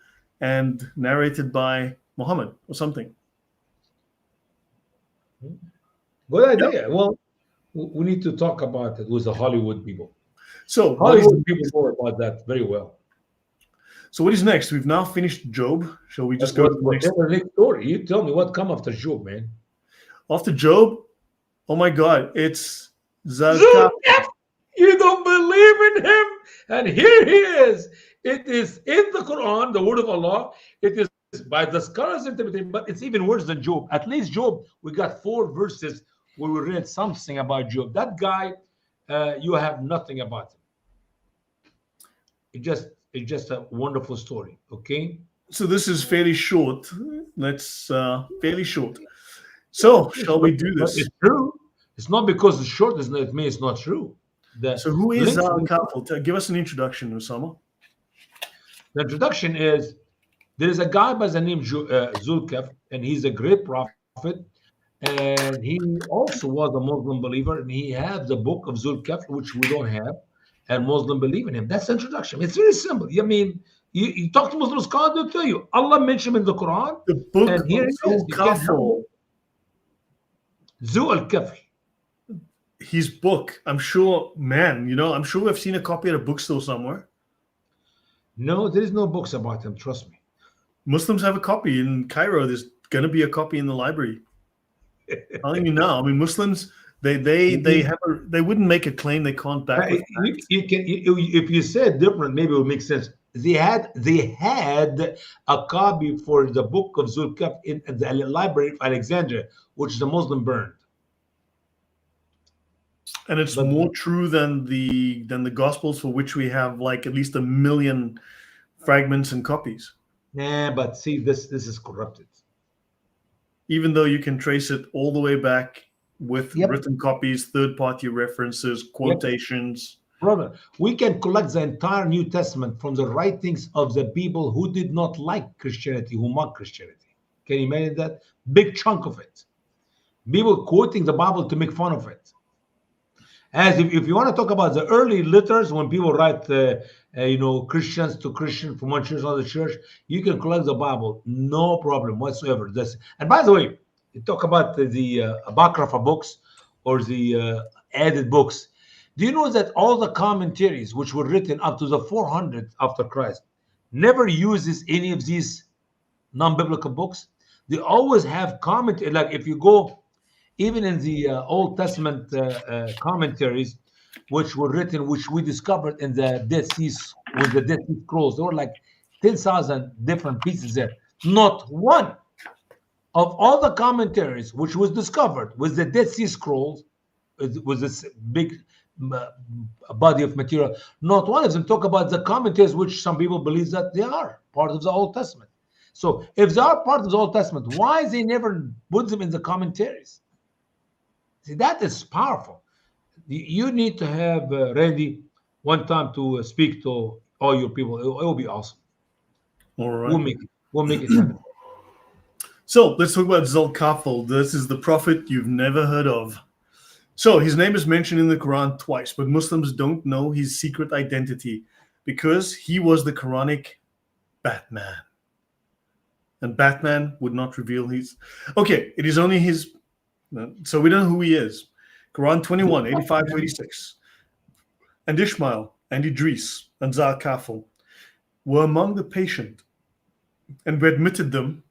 Speaker 1: and narrated by Muhammad or something.
Speaker 2: Good
Speaker 1: Yep.
Speaker 2: idea. Well, we need to talk about it with the Hollywood people.
Speaker 1: So what is
Speaker 2: Hollywood people know about that very well.
Speaker 1: so what is next? We've now finished Job. Shall we just go to the next
Speaker 2: Whatever next story, you tell me what come after Job, man.
Speaker 1: after Job? Oh my God, it's
Speaker 2: Zul
Speaker 1: Zalka.
Speaker 2: Kafel, you don't believe in him, and here he is. It is in the Quran, the word of Allah. It is by the scholars interpretation, but it's even worse than Job. At least Job, we got 4 verses where we read something about Job. That guy, you have nothing about him. It's just a wonderful story. Okay.
Speaker 1: So this is fairly short. Let's fairly short. So shall we do
Speaker 2: But
Speaker 1: this?
Speaker 2: it's true. It's not because it's short, doesn't it mean it's not true. The
Speaker 1: So who is
Speaker 2: length
Speaker 1: Zal
Speaker 2: of
Speaker 1: Kafel? Give us an introduction, Usama.
Speaker 2: the introduction is there is a guy by the name Zul Kafel, and he's a great prophet. And he also was a Muslim believer, and he has the book of Zul Kafel, which we don't have, and Muslim believe in him. That's the introduction. It's very simple. I mean, you talk to Muslim scholars, they'll tell you Allah mentioned him in the Quran,
Speaker 1: The book
Speaker 2: and here
Speaker 1: of
Speaker 2: it is.
Speaker 1: Zul
Speaker 2: You can't help
Speaker 1: Kafel,
Speaker 2: it. Zul Kafel.
Speaker 1: his book. I'm sure, man, I'm sure we've seen a copy at a bookstore somewhere.
Speaker 2: No, there is no books about him. Trust me.
Speaker 1: Muslims have a copy in Cairo. There's going to be a copy in the library. I'm telling you now. I mean, Muslims, they they wouldn't make a claim they can't back with facts.
Speaker 2: If you said different, maybe it would make sense. They had a copy for the book of Zulkaf in the library of Alexandria, which the Muslim burned.
Speaker 1: And it's
Speaker 2: But
Speaker 1: more true than the Gospels, for which we have like at least 1 million fragments and copies.
Speaker 2: but see, this is corrupted.
Speaker 1: Even though you can trace it all the way back with
Speaker 2: Yep.
Speaker 1: written copies, third-party references, quotations.
Speaker 2: Brother, we can collect the entire New Testament from the writings of the people who did not like Christianity, who mocked Christianity. Can you imagine that? Big chunk of it. People quoting the Bible to make fun of it. As if you want to talk about the early letters, when people write, Christians to Christian from one church to another church, you can collect the Bible, no problem whatsoever. And by the way, you talk about the Apocrypha books or the added books. Do you know that all the commentaries which were written up to the 400 after Christ never uses any of these non-biblical books? They always have commentary. Like if you go even in the Old Testament commentaries, which were written, which we discovered in the Dead Sea, with the Dead Sea Scrolls, there were like 10,000 different pieces there. Not one of all the commentaries which was discovered with the Dead Sea Scrolls, was this big body of material. Not one of them talk about the commentaries, which some people believe that they are part of the Old Testament. So if they are part of the Old Testament, why they never put them in the commentaries? See, that is powerful. You need to have Randy one time to speak to all your people. It will be awesome.
Speaker 1: All right.
Speaker 2: We'll make it happen.
Speaker 1: So let's talk about Zul Kafel. This is the prophet you've never heard of. So his name is mentioned in the Quran twice, but Muslims don't know his secret identity because he was the Quranic Batman. And Batman would not reveal his... Okay, it is only his... So we don't know who he is. Quran 21, 85 to 86. And Ishmael and Idris and Zal Kafel were among the patient, and we admitted them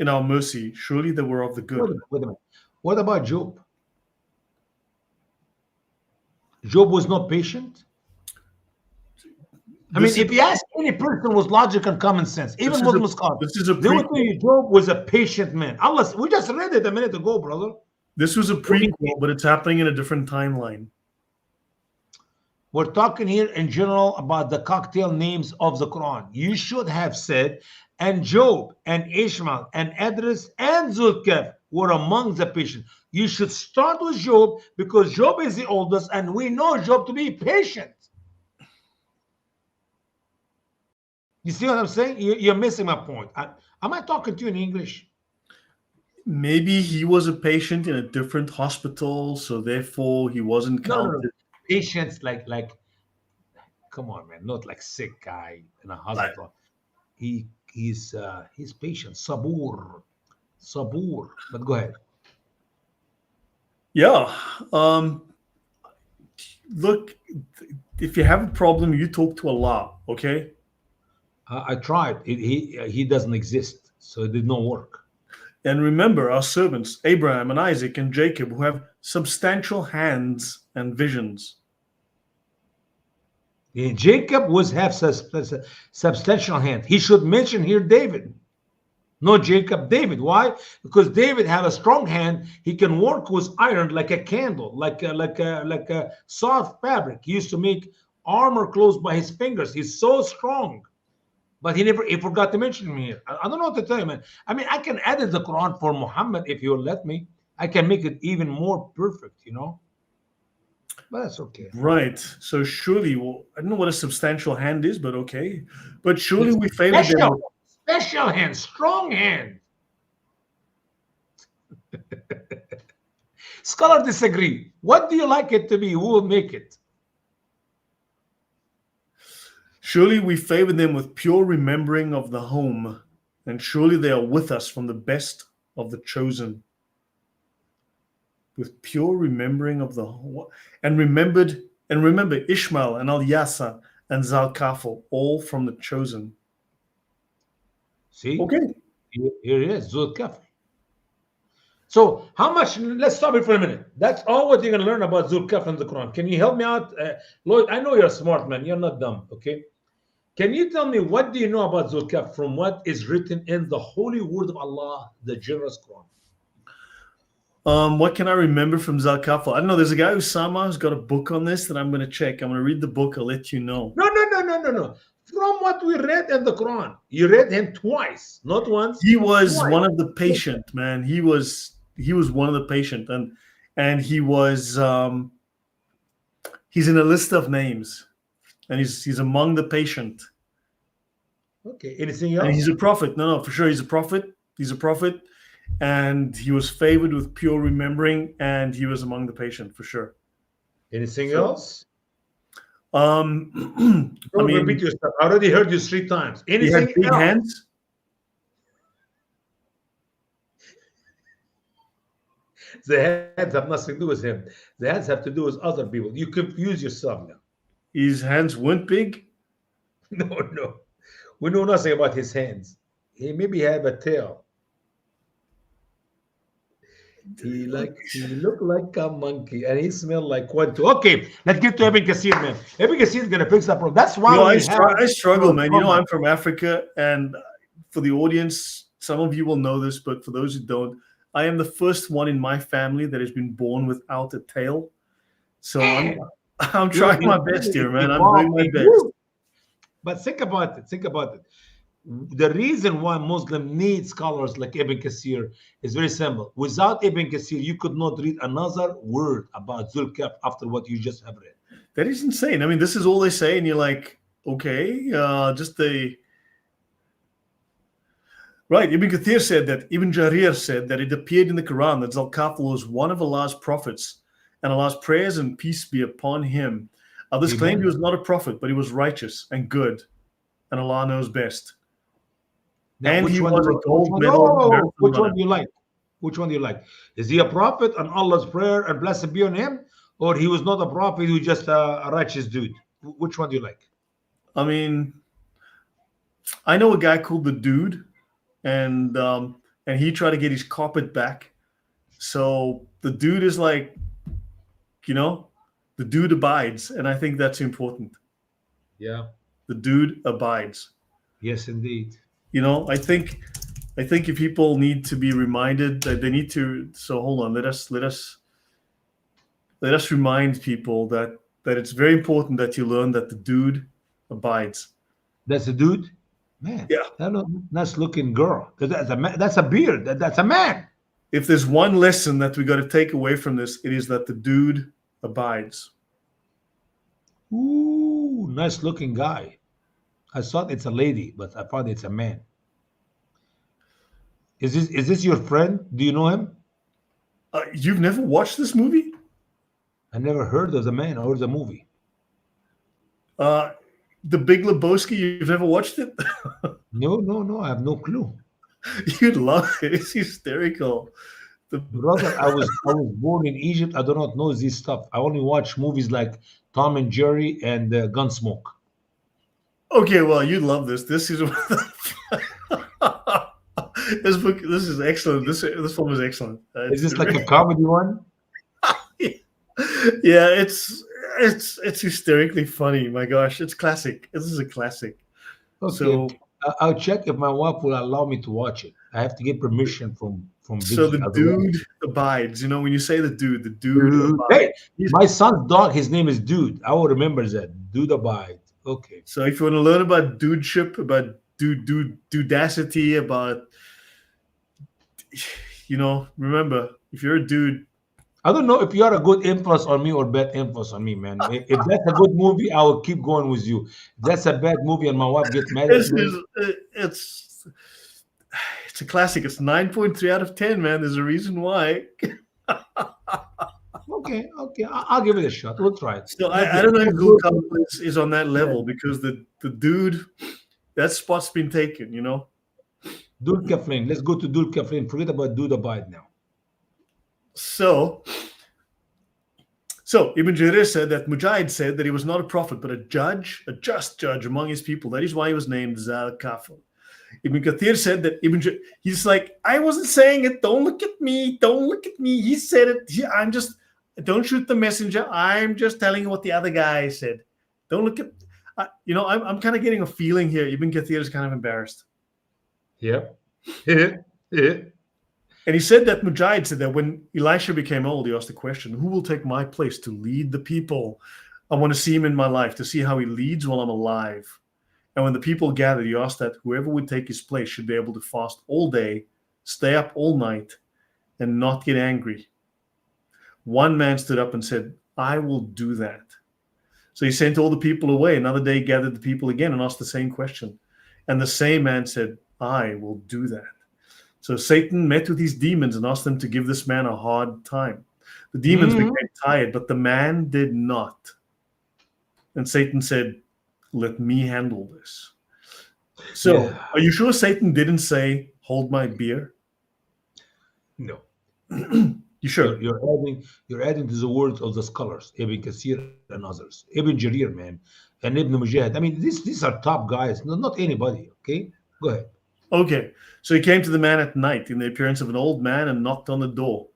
Speaker 1: in our mercy. Surely they were of the good.
Speaker 2: Wait a minute. What about Job? Job was not patient. I mean, if you ask any person with logic and common sense, even Muslim scholars, they would tell you Job was a patient man. Unless we just read it a minute ago, brother.
Speaker 1: This was a prequel, but it's happening in a different timeline.
Speaker 2: We're talking here in general about the cocktail names of the Quran. You should have said, and Job and Ishmael and Idris and Zulkaf were among the patient. You should start with Job because Job is the oldest, and we know Job to be patient. You see what I'm saying? You're missing my point. Am I talking to you in English?
Speaker 1: Maybe he was a patient in a different hospital, so therefore he wasn't counted.
Speaker 2: patience, like, come on, man, not like sick guy in a
Speaker 1: Right.
Speaker 2: hospital. He's patient, sabur, sabur. But go ahead.
Speaker 1: Yeah. Look, if you have a problem, you talk to Allah. Okay.
Speaker 2: I tried. He doesn't exist, so it did not work.
Speaker 1: And remember our servants, Abraham and Isaac and Jacob, who have substantial hands and visions.
Speaker 2: Jacob was have substantial hand. He should mention here David. No, Jacob, David. Why? Because David had a strong hand. He can work with iron like a candle, like a soft fabric. He used to make armor clothes by his fingers. He's so strong. But he forgot to mention him here. I don't know what to tell you, man. I mean, I can edit the Quran for Muhammad if you'll let me. I can make it even more perfect. But that's okay.
Speaker 1: Right. So surely, well, I don't know what a substantial hand is, but okay. But surely we favor them.
Speaker 2: Special hand, strong hand. Scholars disagree. What do you like it to be? Who will make it?
Speaker 1: Surely we favor them with pure remembering of the home, and surely they are with us from the best of the chosen. With pure remembering of the home. And remember Ishmael and Al-Yasa and Zal Kafel, all from the chosen.
Speaker 2: See?
Speaker 1: Okay.
Speaker 2: Here it is, Zul Kafel. So how much, let's stop it for a minute. That's all what you're going to learn about Zul Kafel in the Quran. Can you help me out? Lloyd, I know you're a smart man. You're not dumb, okay? Can you tell me what do you know about Zul Kafel from what is written in the holy word of Allah, the generous Quran?
Speaker 1: What can I remember from Zal Kafel? I don't know. There's a guy, Usama, who's got a book on this that I'm going to check. I'm going to read the book. I'll let you know.
Speaker 2: No. From what we read in the Quran, you read him twice, not once.
Speaker 1: He was
Speaker 2: twice.
Speaker 1: one of the patient, man. He was one of the patient, and he was he's in a list of names, and he's among the patient.
Speaker 2: Okay. Anything else?
Speaker 1: And he's a prophet. No, for sure, he's a prophet. He's a prophet, and he was favored with pure remembering, and he was among the patient for sure.
Speaker 2: Anything else?
Speaker 1: Don't
Speaker 2: repeat yourself. I already heard you 3 times. Anything
Speaker 1: he had big
Speaker 2: else?
Speaker 1: hands.
Speaker 2: The hands have nothing to do with him. The hands have to do with other people. You confuse yourself now.
Speaker 1: His hands weren't big.
Speaker 2: No. We know nothing about his hands. He maybe have a tail. He looked like a monkey, and he smelled like one too. Okay, let's get to Ibn Kathir, man. Ibn Kathir is gonna fix that problem. That's why
Speaker 1: I struggle, man. I'm from Africa, and for the audience, some of you will know this, but for those who don't, I am the first one in my family that has been born without a tail. So I'm trying my best here, man. I'm doing my best.
Speaker 2: But think about it. The reason why Muslim need scholars like Ibn Kathir is very simple. Without Ibn Kathir, you could not read another word about Zul Kafel after what you just have read.
Speaker 1: That is insane. I mean, this is all they say, and you're like, okay, right. Ibn Kathir said that, Ibn Jarir said that it appeared in the Quran that Zul Kafel was one of Allah's prophets, and Allah's prayers and peace be upon him. Others claimed he was not a prophet, but he was righteous and good, and Allah knows best.
Speaker 2: Now,
Speaker 1: and he was a gold medal.
Speaker 2: Which one do you like? Which one do you like? Is he a prophet and Allah's prayer and blessed be on him? Or he was not a prophet, he was just a righteous dude? Which one do you like?
Speaker 1: I mean, I know a guy called the Dude, and he tried to get his carpet back. So the Dude is like, the Dude abides, and I think that's important.
Speaker 2: Yeah.
Speaker 1: The Dude abides.
Speaker 2: Yes, indeed.
Speaker 1: I think if people need to be reminded that they need to. So hold on, let us remind people that it's very important that you learn that the Dude abides.
Speaker 2: That's a dude, man.
Speaker 1: Yeah,
Speaker 2: nice looking girl. That's a beard. That's a man.
Speaker 1: If there's one lesson that we got to take away from this, it is that the Dude abides.
Speaker 2: Ooh, nice looking guy. I thought it's a lady, but I found it's a man. Is this your friend? Do you know him?
Speaker 1: You've never watched this movie?
Speaker 2: I never heard of the man or the movie.
Speaker 1: Uh, the Big Lebowski. You've never watched it?
Speaker 2: No, no, no. I have no clue.
Speaker 1: You'd love it. It's hysterical. The,
Speaker 2: Brother, I was born in Egypt. I do not know this stuff. I only watch movies like Tom and Jerry and Gunsmoke.
Speaker 1: okay, well, you'd love this. This is this book. This is excellent. This film is excellent.
Speaker 2: Is this like a comedy one?
Speaker 1: Yeah, it's hysterically funny. My gosh, it's classic. This is a classic.
Speaker 2: Okay,
Speaker 1: So
Speaker 2: I'll check if my wife will allow me to watch it. I have to get permission from
Speaker 1: so
Speaker 2: Vicky
Speaker 1: the
Speaker 2: otherwise.
Speaker 1: dude abides. You know, when you say the dude
Speaker 2: Dude.
Speaker 1: abides.
Speaker 2: Hey, my son's dog, his name is Dude. I will remember that. Dude Abide. Okay.
Speaker 1: So if you want to learn about dudeship, about dudacity, about remember, if you're a dude,
Speaker 2: I don't know if you are a good influence on me or bad influence on me, man. If that's a good movie, I will keep going with you. If that's a bad movie and my wife gets mad at
Speaker 1: this
Speaker 2: me,
Speaker 1: is it's a classic. It's 9.3 out of 10, man. There's a reason why.
Speaker 2: okay, okay, I'll give it a shot. We'll try it.
Speaker 1: So I don't know if Zul Kafel is on that level because the dude, that spot's been taken,
Speaker 2: Dul Kaflin. Let's go to Dul Kaflin. Forget about Dude Abide now.
Speaker 1: So Ibn Jarir said that Mujahid said that he was not a prophet but a judge, a just judge among his people. That is why he was named Zal Kafel. Ibn Kathir said that he's like, I wasn't saying it. Don't look at me. Don't look at me. He said it. I'm just, don't shoot the messenger. I'm just telling you what the other guy said. Don't look at, I'm kind of getting a feeling here. Ibn Kathir is kind of embarrassed.
Speaker 2: Yep. Yeah.
Speaker 1: And he said that Mujahid said that when Elisha became old, he asked the question, who will take my place to lead the people? I want to see him in my life, to see how he leads while I'm alive. And when the people gathered, he asked that whoever would take his place should be able to fast all day, stay up all night, and not get angry. One man stood up and said, I will do that. So he sent all the people away. Another day he gathered the people again and asked the same question. And the same man said, I will do that. So Satan met with his demons and asked them to give this man a hard time. The demons became tired, but the man did not. And Satan said, let me handle this. So Are you sure Satan didn't say, hold my beer?
Speaker 2: No.
Speaker 1: You sure?
Speaker 2: You're adding to the words of the scholars, Ibn Kathir and others. Ibn Jarir, man, and Ibn Mujahid. I mean, these are top guys, not anybody. Okay, go ahead.
Speaker 1: Okay, so he came to the man at night in the appearance of an old man and knocked on the door.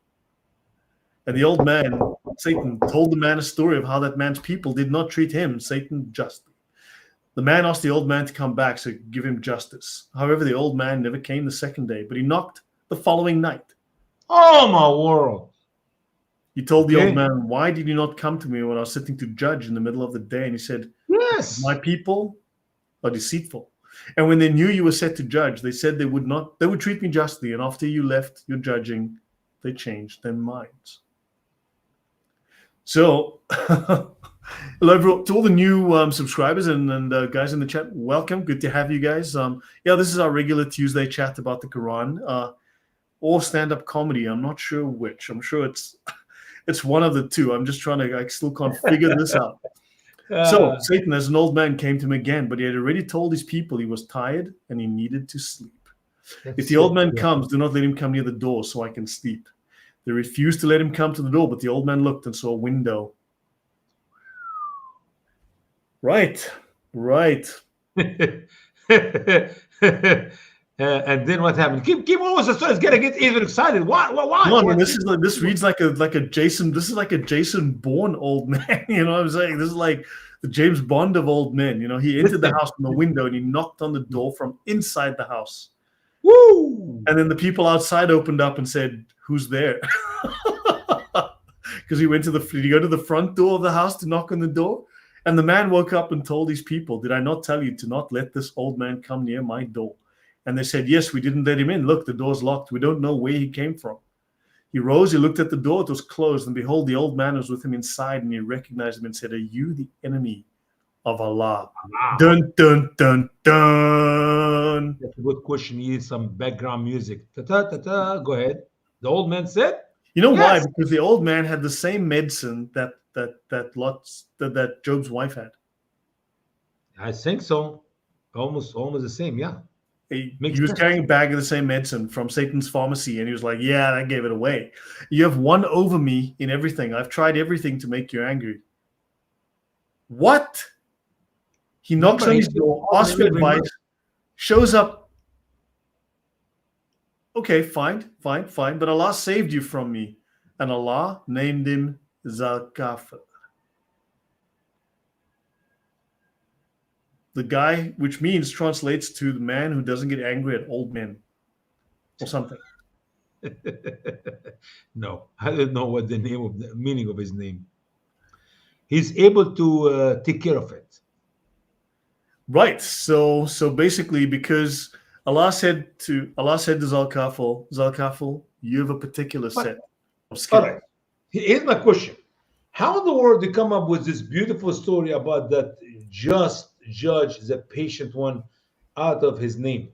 Speaker 1: And the old man, Satan, told the man a story of how that man's people did not treat him, Satan, justly. The man asked the old man to come back so he could give him justice. However, the old man never came the second day, but he knocked the following night.
Speaker 2: Oh, my world.
Speaker 1: He told the old man, why did you not come to me when I was sitting to judge in the middle of the day? And he said,
Speaker 2: yes,
Speaker 1: my people are deceitful. And when they knew you were set to judge, they said they would treat me justly. And after you left your judging, they changed their minds. So, hello, to all the new subscribers and guys in the chat, welcome. Good to have you guys. This is our regular Tuesday chat about the Quran or stand-up comedy. I'm not sure which. I'm sure it's one of the two. I'm just trying to, I still can't figure this out. So Satan, as an old man, came to him again, but he had already told his people he was tired and he needed to sleep. If the old man comes, do not let him come near the door so I can sleep. They refused to let him come to the door, but the old man looked and saw a window. Right.
Speaker 2: And then what happened? Keep always the story. It's gonna get even excited. Why?
Speaker 1: No, I mean, this reads like a Jason. This is like a Jason Bourne old man. You know what I'm saying? This is like the James Bond of old men. You know, he entered the house from the window and he knocked on the door from inside the house.
Speaker 2: Woo!
Speaker 1: And then the people outside opened up and said, "Who's there?" Because he go to the front door of the house to knock on the door. And the man woke up and told his people, "Did I not tell you to not let this old man come near my door?" And they said, "Yes, we didn't let him in. Look, the door's locked. We don't know where he came from." He rose, he looked at the door, it was closed, and behold, the old man was with him inside, and he recognized him and said, "Are you the enemy of Allah?" Dun, dun, dun, dun.
Speaker 2: That's a good question. You need some background music. Ta-ta, ta-ta. Go ahead. The old man said?
Speaker 1: You know why?
Speaker 2: Yes,
Speaker 1: Because the old man had the same medicine that Job's wife had.
Speaker 2: I think so. Almost the same. Yeah,
Speaker 1: He
Speaker 2: makes
Speaker 1: was
Speaker 2: sense.
Speaker 1: carrying a bag of the same medicine from Satan's pharmacy, and he was like, "Yeah, I gave it away. You have won over me in everything. I've tried everything to make you angry." What? He knocks
Speaker 2: Remember,
Speaker 1: on
Speaker 2: he
Speaker 1: his
Speaker 2: needed
Speaker 1: door,
Speaker 2: more
Speaker 1: asks
Speaker 2: than
Speaker 1: for
Speaker 2: every
Speaker 1: advice,
Speaker 2: month.
Speaker 1: shows up. Okay, fine, fine, fine. But Allah saved you from me, and Allah named him Zul Kafel, the guy, which means translates to the man who doesn't get angry at old men or something.
Speaker 2: No, I don't know what the name of the meaning of his name. He's able to take care of it.
Speaker 1: Right. So basically, because Allah said to Zal Kafel, you have a particular
Speaker 2: But
Speaker 1: set of
Speaker 2: all
Speaker 1: skills.
Speaker 2: right, here's my question: how in the world they come up with this beautiful story about that just judge, the patient one, out of his name?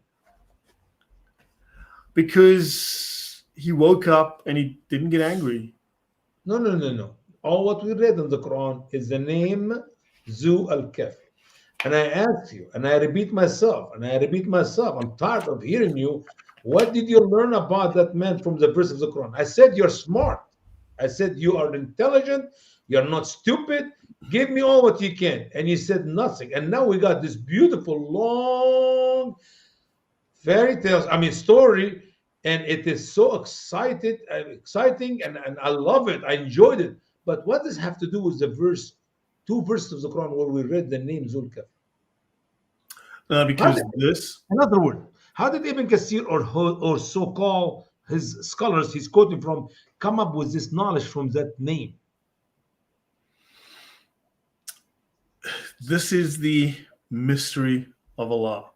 Speaker 1: Because he woke up and he didn't get angry.
Speaker 2: No, no, no, no. All what we read in the Quran is the name Zu al Kaf. And I ask you, and I repeat myself, and I repeat myself, I'm tired of hearing you. What did you learn about that man from the verse of the Quran? I said you're smart. I said you are intelligent. You're not stupid. Give me all what you can. And you said nothing. And now we got this beautiful, long fairy tales, I mean, story. And it is so exciting, and I love it. I enjoyed it. But what does it have to do with the verse, two verses of the Quran where we read the name Zulkaf? How
Speaker 1: Because
Speaker 2: did,
Speaker 1: this,
Speaker 2: another word, how did Ibn Kathir or so-called his scholars he's quoting from come up with this knowledge from that name?
Speaker 1: this is the mystery of Allah.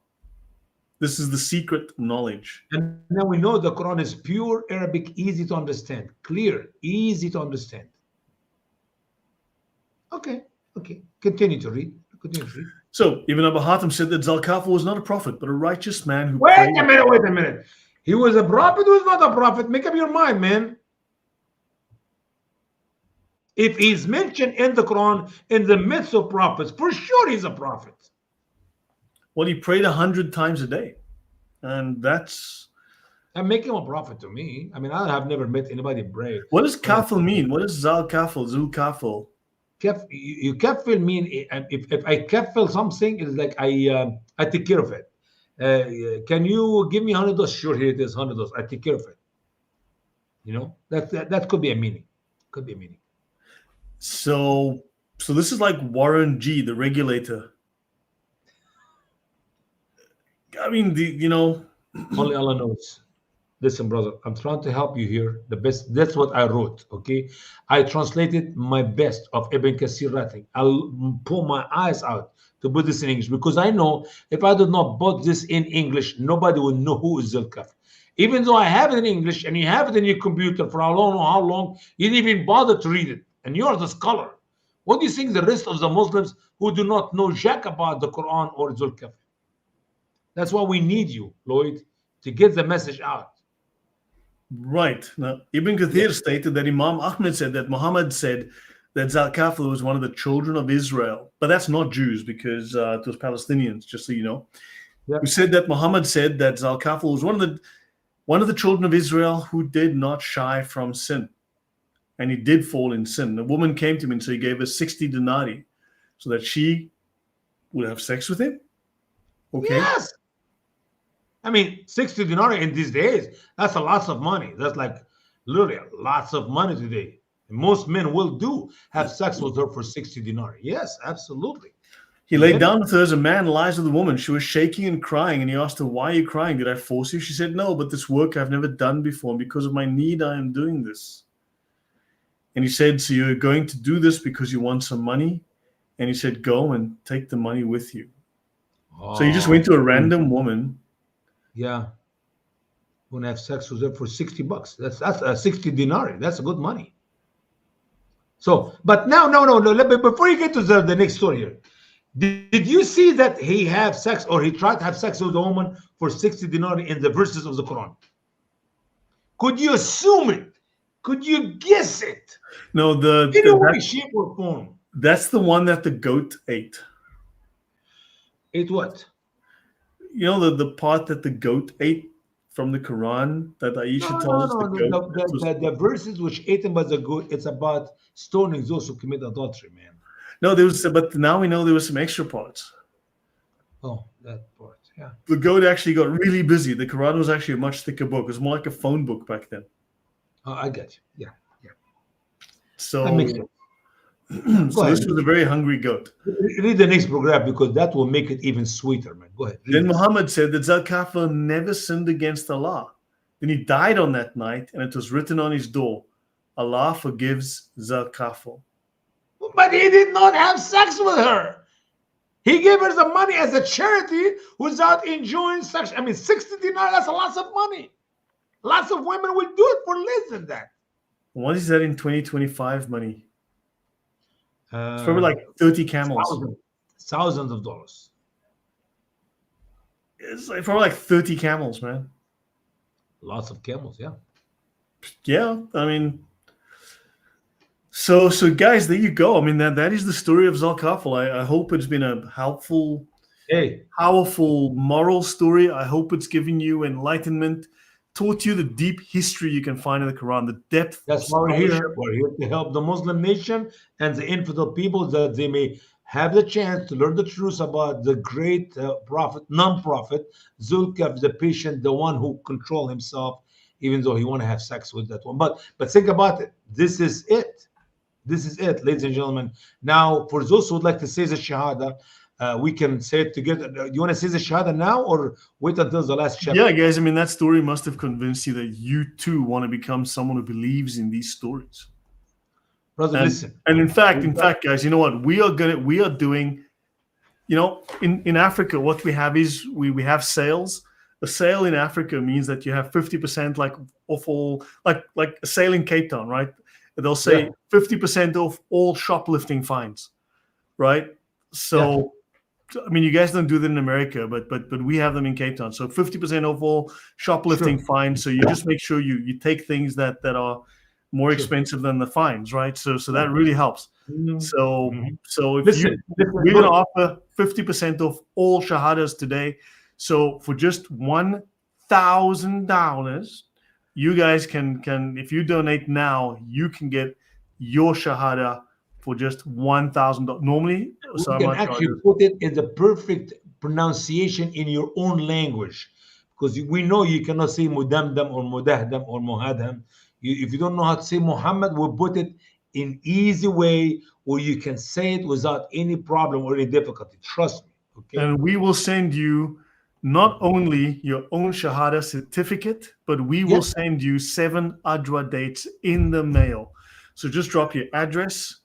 Speaker 1: This is the secret knowledge.
Speaker 2: And now we know the Quran is pure Arabic, easy to understand, clear, easy to understand. Okay, okay. Continue to read. Continue to read.
Speaker 1: So Ibn Abu Hatim said that Zal Kafel was not a prophet, but a righteous man who
Speaker 2: Wait
Speaker 1: prayed.
Speaker 2: a minute, wait a minute. He was a prophet, who was not a prophet. Make up your mind, man. If he's mentioned in the Quran in the midst of prophets, for sure he's a prophet.
Speaker 1: Well, he prayed 100 times a day, and that's
Speaker 2: And make him a prophet to me. I mean, I have never met anybody pray.
Speaker 1: what does Kafel mean? What does Zal Kafel, Zul Kafel?
Speaker 2: You kafil mean if I kafil something, it's like I take care of it. Can you give me $100? Sure, here it is, $100. I take care of it. You know that could be a meaning. Could be a meaning.
Speaker 1: So this is like Warren G, the regulator. I mean,
Speaker 2: Only Allah knows. Listen, brother, I'm trying to help you here. The best. That's what I wrote. Okay, I translated my best of Ibn Kathir writing. I'll pull my eyes out to put this in English because I know if I did not put this in English, nobody will know who is Zul Kafel. Even though I have it in English and you have it in your computer for I don't know how long, you didn't even bother to read it, and you're the scholar. What do you think the rest of the Muslims who do not know jack about the Quran or Zul Kafel? That's why we need you, Lloyd, to get the message out.
Speaker 1: right. Now, Ibn
Speaker 2: Yeah.
Speaker 1: Kathir stated that Imam Ahmed said that Muhammad said that Zal Kafel was one of the children of Israel, but that's not Jews because it was Palestinians. Just so you know,
Speaker 2: Yeah.
Speaker 1: who said that Muhammad said that Zal Kafel was one of the children of Israel who did not shy from sin, and he did fall in sin. The woman came to him, and so he gave her 60 denarii so that she would have sex with him. Okay.
Speaker 2: Yes. I mean, 60 denarii in these days, that's a lots of money. That's like literally lots of money today. And most men will do have sex with her for 60 denarii. Yes, absolutely.
Speaker 1: He
Speaker 2: And
Speaker 1: laid
Speaker 2: then,
Speaker 1: down with her as a man lies with a woman. She was shaking and crying, and he asked her, "Why are you crying? Did I force you?" She said, "No, but this work I've never done before, and because of my need, I am doing this." And he said, "So you're going to do this because you want some money?" And he said, "Go and take the money with you." So he just
Speaker 2: oh,
Speaker 1: went to a random woman.
Speaker 2: yeah, want to have sex with her for $60. That's 60 denarii. That's good money. So, but now, no. Before you get to the next story here, did you see that he had sex or he tried to have sex with a woman for 60 denarii in the verses of the Quran? Could you assume it? Could you guess it?
Speaker 1: No,
Speaker 2: In a way, shape, or form.
Speaker 1: that's the one that the goat ate.
Speaker 2: It what?
Speaker 1: You know the part that the goat ate from the Quran that
Speaker 2: No,
Speaker 1: Aisha
Speaker 2: no,
Speaker 1: tells us the
Speaker 2: no.
Speaker 1: goat. That was,
Speaker 2: The verses which eaten by the good, it's about stoning those who commit adultery, man.
Speaker 1: no, there was, but now we know there was some extra parts.
Speaker 2: Oh, that part. Yeah.
Speaker 1: The goat actually got really busy. The Quran was actually a much thicker book. It was more like a phone book back then.
Speaker 2: Oh, I get you. Yeah. Yeah. That
Speaker 1: So,
Speaker 2: makes sense. Yeah. Go
Speaker 1: so this
Speaker 2: ahead.
Speaker 1: was a very hungry goat.
Speaker 2: Read the next paragraph because that will make it even sweeter, man. Go ahead. Read
Speaker 1: Then
Speaker 2: this.
Speaker 1: Muhammad said that Zul Kafel never sinned against Allah. Then he died on that night, and it was written on his door, Allah forgives Zul Kafel.
Speaker 2: But he did not have sex with her. He gave her the money as a charity without enjoying sex. I mean, 60 dinar, that's a lot of money. Lots of women will do it for less than that.
Speaker 1: What is that in 2025 money? It's probably
Speaker 2: Uh,
Speaker 1: like 30 camels.
Speaker 2: thousands of dollars.
Speaker 1: It's like probably like 30 camels, man.
Speaker 2: Lots of camels, yeah.
Speaker 1: Yeah, I mean, so guys, there you go. I mean, that is the story of Zul Kafel. I hope it's been a helpful,
Speaker 2: Hey,
Speaker 1: powerful moral story. I hope it's given you enlightenment, taught you the deep history you can find in the Quran, the depth.
Speaker 2: that's
Speaker 1: of
Speaker 2: why we're here.
Speaker 1: scholarship.
Speaker 2: We're here to help the Muslim nation and the infidel people that they may have the chance to learn the truth about the great prophet, non-prophet, Zulkaf, the patient, the one who control himself, even though he want to have sex with that one. But think about it. This is it. This is it, ladies and gentlemen. Now, for those who would like to say the Shahada, we can say it together. Do you want to say the Shahada now or wait until the last chapter?
Speaker 1: Yeah, guys, I mean, that story must have convinced you that you too want to become someone who believes in these stories.
Speaker 2: Brother, listen.
Speaker 1: And in fact, guys, you know what? We are doing, you know, in Africa, what we have is we have sales. A sale in Africa means that you have 50% like off all, like a sale in Cape Town, right? They'll say 50% off all shoplifting fines, right? So, I mean, you guys don't do that in America, but we have them in Cape Town. So 50% off all shoplifting fines. So you just make sure you take things that are more expensive than the fines, right? So that really helps. So if we're going to offer 50% off all shahadas today. So for just $1,000, you guys can if you donate now, you can get your shahada for just $1,000. Normally,
Speaker 2: we can actually put it in the perfect pronunciation in your own language, because we know you cannot say mudamdam or mudahdam or muhadam. If you don't know how to say Muhammad, we'll put it in easy way where you can say it without any problem or any difficulty. Trust me. Okay.
Speaker 1: And we will send you not only your own Shahada certificate, but we will send you 7 Ajwa dates in the mail. So just drop your address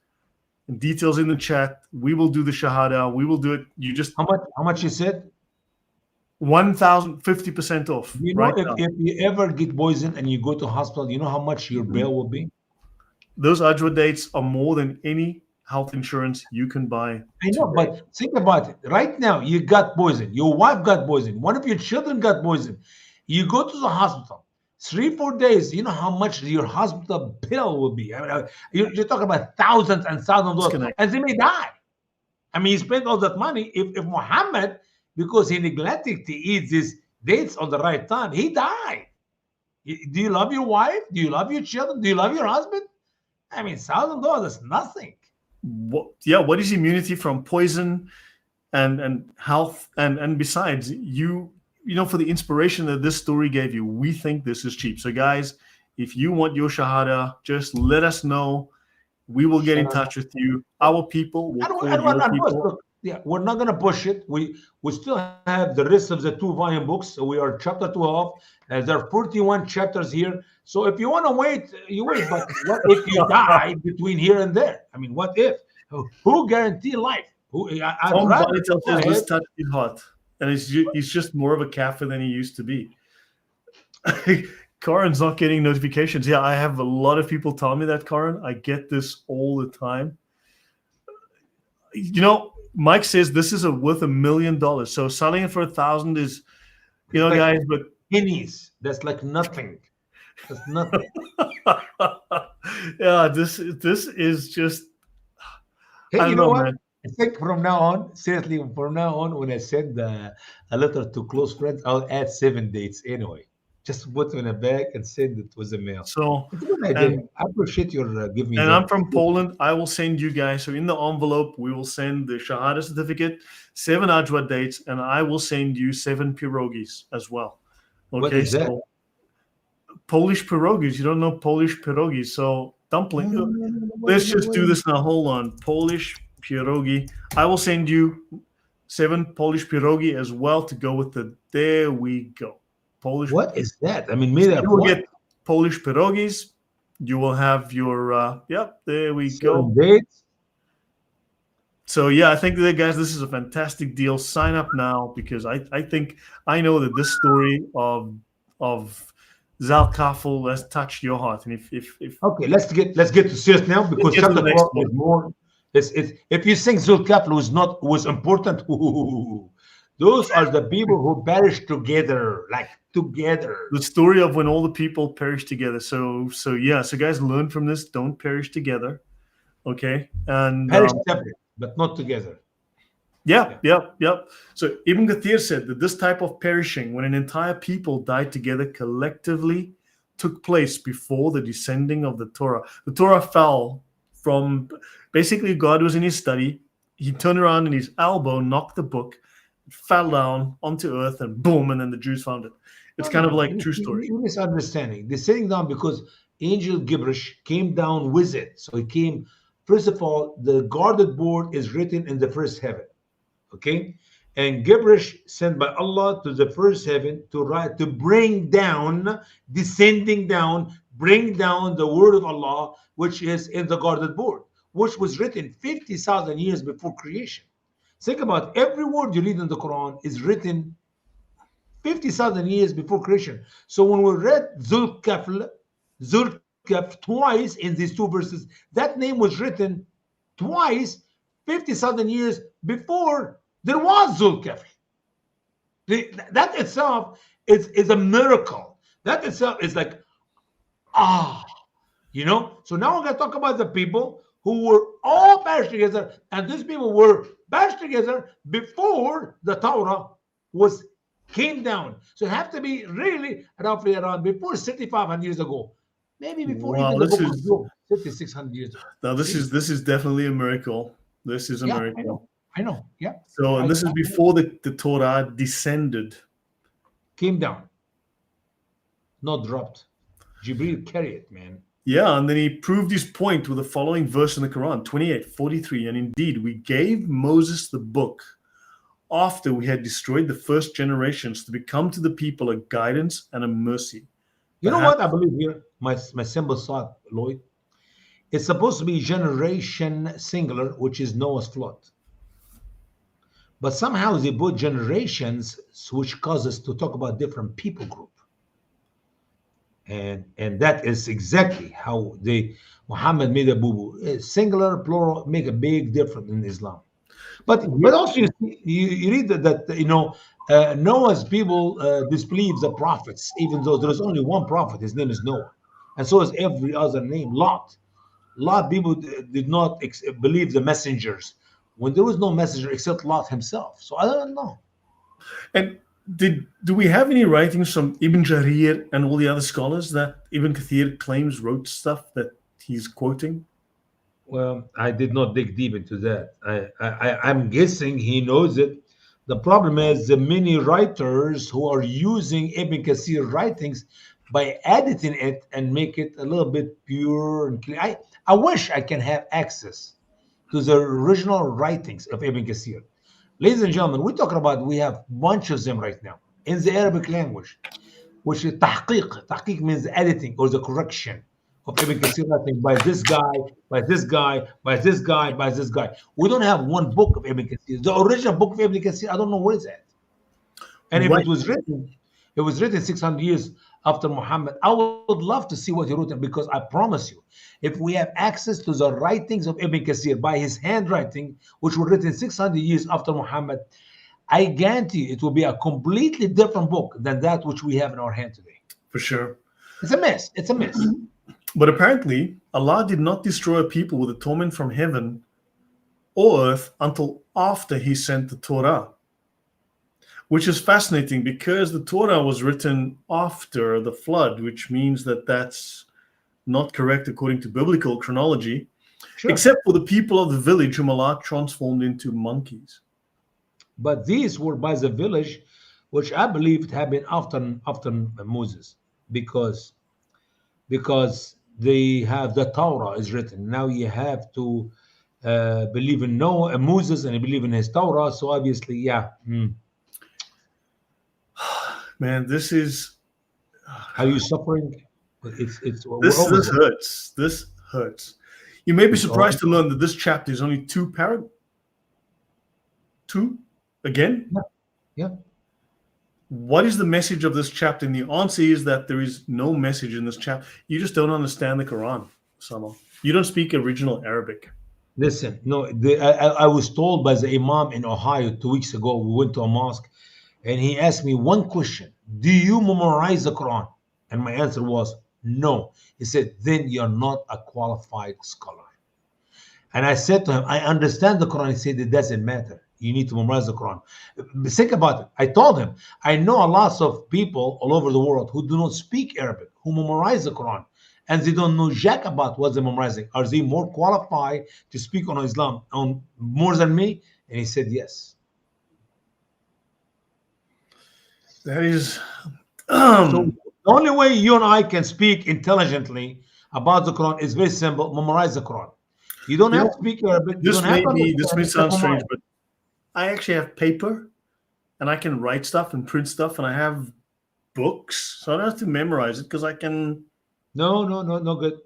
Speaker 1: and details in the chat. We will do the Shahada. We will do it. You just
Speaker 2: how much you said?
Speaker 1: 1,050% off.
Speaker 2: You know, if you ever get poisoned and you go to hospital, you know how much your bill will be?
Speaker 1: Those Ajwa dates are more than any health insurance you can buy.
Speaker 2: I know, but think about it. Right now, you got poisoned. Your wife got poisoned. One of your children got poisoned. You go to the hospital. 3-4 days. You know how much your hospital bill will be. I mean, you're talking about thousands and thousands of dollars, and they may die. I mean, you spend all that money. If Muhammad, because he neglected to eat these dates on the right time, he died. Do you love your wife? Do you love your children? Do you love your husband? I mean, $1,000 is nothing.
Speaker 1: What is immunity from poison and health? And besides, you know, for the inspiration that this story gave you, we think this is cheap. So guys, if you want your Shahada, just let us know. We will get in touch with you. Our people will call your people.
Speaker 2: Yeah, we're not going to push it. We still have the rest of the 2-volume books. So we are chapter 12. There are 41 chapters here. So if you want to wait, you wait. But what if you die between here and there? I mean, what if? Who guarantee life?
Speaker 1: Somebody tells us this touch is hot. And he's just more of a kafir than he used to be. Karen's not getting notifications. Yeah, I have a lot of people tell me that, Karen. I get this all the time. You know, Mike says this is worth $1 million. So selling it for 1,000 is, you know, guys, but
Speaker 2: pennies. That's like nothing. That's nothing.
Speaker 1: Yeah, this is just,
Speaker 2: Hey,
Speaker 1: I
Speaker 2: you
Speaker 1: don't
Speaker 2: know
Speaker 1: know,
Speaker 2: what?
Speaker 1: man.
Speaker 2: I think from now on, seriously, from now on, when I send a letter to close friends, I'll add 7 dates anyway. Just put it in a bag and send it with the mail.
Speaker 1: So,
Speaker 2: It's a good idea.
Speaker 1: and
Speaker 2: I appreciate your giving me
Speaker 1: and
Speaker 2: that.
Speaker 1: I'm from Poland. I will send you guys. So in the envelope, we will send the Shahada certificate, 7 Ajwa dates, and I will send you 7 pierogis as well.
Speaker 2: What
Speaker 1: Okay,
Speaker 2: is that?
Speaker 1: so Polish pierogis. You don't know Polish pierogis, so
Speaker 2: No,
Speaker 1: dumpling.
Speaker 2: no, no, no, no way,
Speaker 1: Let's
Speaker 2: no
Speaker 1: just do
Speaker 2: way.
Speaker 1: this now. Hold on. Polish pierogi. I will send you 7 Polish pierogi as well to go with the. There we go. Polish.
Speaker 2: What is that? I mean,
Speaker 1: So
Speaker 2: made
Speaker 1: you
Speaker 2: up
Speaker 1: will
Speaker 2: what?
Speaker 1: get Polish pierogis. You will have your. Yep. There we go.
Speaker 2: 7 dates?
Speaker 1: So yeah, I think that guys, this is a fantastic deal. Sign up now because I think I know that this story of Zal Kafel has touched your heart. And if
Speaker 2: Okay, let's get to serious now
Speaker 1: let's
Speaker 2: because
Speaker 1: get to the
Speaker 2: chapter
Speaker 1: next
Speaker 2: 12 is
Speaker 1: one.
Speaker 2: more. It's if you think Zul Kafel was important, those are the people who perished together, like together.
Speaker 1: The story of when all the people perish together. So yeah, so guys, learn from this. Don't perish together. Okay, and
Speaker 2: Perished separate, but not together.
Speaker 1: yeah,
Speaker 2: Yeah.
Speaker 1: yep, yep. So Ibn Kathir said that this type of perishing, when an entire people died together collectively, took place before the descending of the Torah. The Torah fell from basically God was in his study. He turned around and his elbow knocked the book, it fell down onto earth, and boom, and then the Jews found it. It's
Speaker 2: No,
Speaker 1: kind
Speaker 2: no,
Speaker 1: of
Speaker 2: no.
Speaker 1: like true story.
Speaker 2: You misunderstanding. They're sitting down because angel Gibrish came down with it. So he came. First of all, the guarded board is written in the first heaven. Okay, and gibberish sent by Allah to the first heaven to write, to bring down, descending down, bring down the word of Allah, which is in the guarded board, which was written 50,000 years before creation. Think about every word you read in the Quran is written 50,000 years before creation. So when we read Zulkaf twice in these two verses, that name was written twice 50,000 years before there was Zulkafel. That itself is a miracle. That itself is like, ah, So now we're going to talk about the people who were all bashed together, and these people were bashed together before the Torah was came down. So it have to be really roughly around before 6,500 years ago, maybe before
Speaker 1: Wow,
Speaker 2: even the
Speaker 1: this
Speaker 2: book of
Speaker 1: is
Speaker 2: Job, 5,600 years ago.
Speaker 1: now
Speaker 2: See?
Speaker 1: this is definitely a miracle. This is a
Speaker 2: Yeah,
Speaker 1: miracle.
Speaker 2: I know. Yeah,
Speaker 1: So, and
Speaker 2: I
Speaker 1: this is before the Torah descended.
Speaker 2: came down, not dropped. Jibril carried it, man.
Speaker 1: Yeah, and then he proved his point with the following verse in the Quran, 28:43. And indeed, we gave Moses the book after we had destroyed the first generations to become to the people a guidance and a mercy.
Speaker 2: You know
Speaker 1: Perhaps,
Speaker 2: what I believe here? My simple thought, Lloyd. It's supposed to be generation singular, which is Noah's flood. But somehow they put generations, which causes to talk about different people group. And that is exactly how they Muhammad made a boo-boo. Singular, plural make a big difference in Islam. But also you read that Noah's people disbelieve the prophets, even though there is only one prophet. His name is Noah, and so is every other name. Lot. Lot people did not believe the messengers when there was no messenger except Lot himself. So I don't know.
Speaker 1: and do we have any writings from Ibn Jarir and all the other scholars that Ibn Kathir claims wrote stuff that he's quoting?
Speaker 2: Well, I did not dig deep into that. I'm guessing he knows it. The problem is the many writers who are using Ibn Kathir writings by editing it and make it a little bit pure and clear. I wish I can have access to the original writings of Ibn Kathir. Ladies and gentlemen, we're talking about we have bunch of them right now in the Arabic language, which is tahqiq. Tahqiq means editing or the correction of Ibn Kathir writing by this guy, by this guy, by this guy, by this guy. We don't have one book of Ibn Kathir. The original book of Ibn Kathir, I don't know where it's at. And if
Speaker 1: Right.
Speaker 2: it was written 600 years after Muhammad. I would love to see what he wrote because I promise you, if we have access to the writings of Ibn Kathir by his handwriting, which were written 600 years after Muhammad, I guarantee it will be a completely different book than that which we have in our hand today.
Speaker 1: For sure.
Speaker 2: It's a mess. It's a mess.
Speaker 1: But apparently, Allah did not destroy a people with a torment from heaven or earth until after He sent the Torah, which is fascinating because the Torah was written after the flood, which means that that's not correct according to biblical chronology,
Speaker 2: Sure.
Speaker 1: except for the people of the village whom Allah transformed into monkeys.
Speaker 2: But these were by the village, which I believe it happened after Moses, because they have the Torah is written. Now you have to believe in Noah, Moses, and believe in his Torah. So obviously, yeah.
Speaker 1: Man, this is
Speaker 2: Are you suffering? We're
Speaker 1: this
Speaker 2: always
Speaker 1: hurts. This hurts. You may be
Speaker 2: It's all-
Speaker 1: surprised to learn that this chapter is only two again.
Speaker 2: yeah.
Speaker 1: What is the message of this chapter? And the answer is that there is no message in this chapter. You just don't understand the Quran, Sama. You don't speak original Arabic.
Speaker 2: Listen, no, I was told by the Imam in Ohio 2 weeks ago. We went to a mosque, and he asked me one question: do you memorize the Quran? And my answer was no. He said, then you're not a qualified scholar. And I said to him, I understand the Quran. He said, it doesn't matter. You need to memorize the Quran. Think about it. I told him, I know a lot of people all over the world who do not speak Arabic, who memorize the Quran, and they don't know jack about what they're memorizing. Are they more qualified to speak on Islam on more than me? And he said, yes.
Speaker 1: That is.
Speaker 2: So the only way you and I can speak intelligently about the Quran is very simple: memorize the Quran. You don't have to speak Arabic. You
Speaker 1: This
Speaker 2: don't have to
Speaker 1: may
Speaker 2: understand,
Speaker 1: sound
Speaker 2: just
Speaker 1: strange,
Speaker 2: memorize.
Speaker 1: but I actually have paper, and I can write stuff and print stuff, and I have books, so I don't have to memorize it because I can.
Speaker 2: No good.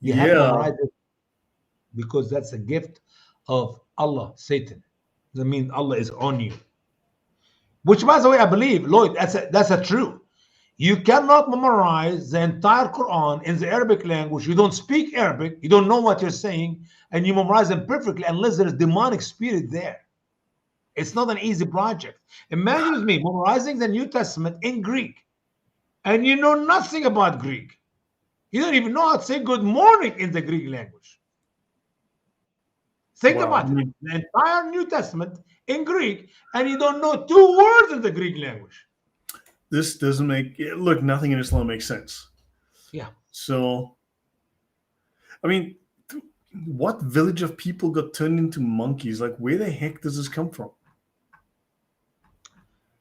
Speaker 2: You have to memorize it because that's a gift of Allah, Satan. That means Allah is on you. Which, by the way, I believe, Lloyd, that's a true. You cannot memorize the entire Quran in the Arabic language. You don't speak Arabic. You don't know what you're saying, and you memorize them perfectly unless there's demonic spirit there. It's not an easy project. Imagine with me memorizing the New Testament in Greek, and you know nothing about Greek. You don't even know how to say good morning in the Greek language. Think about it. The entire New Testament in Greek, and you don't know 2 words in the Greek language.
Speaker 1: This doesn't make look. Nothing in Islam makes sense.
Speaker 2: Yeah.
Speaker 1: So, I mean, what village of people got turned into monkeys? Like, where the heck does this come from?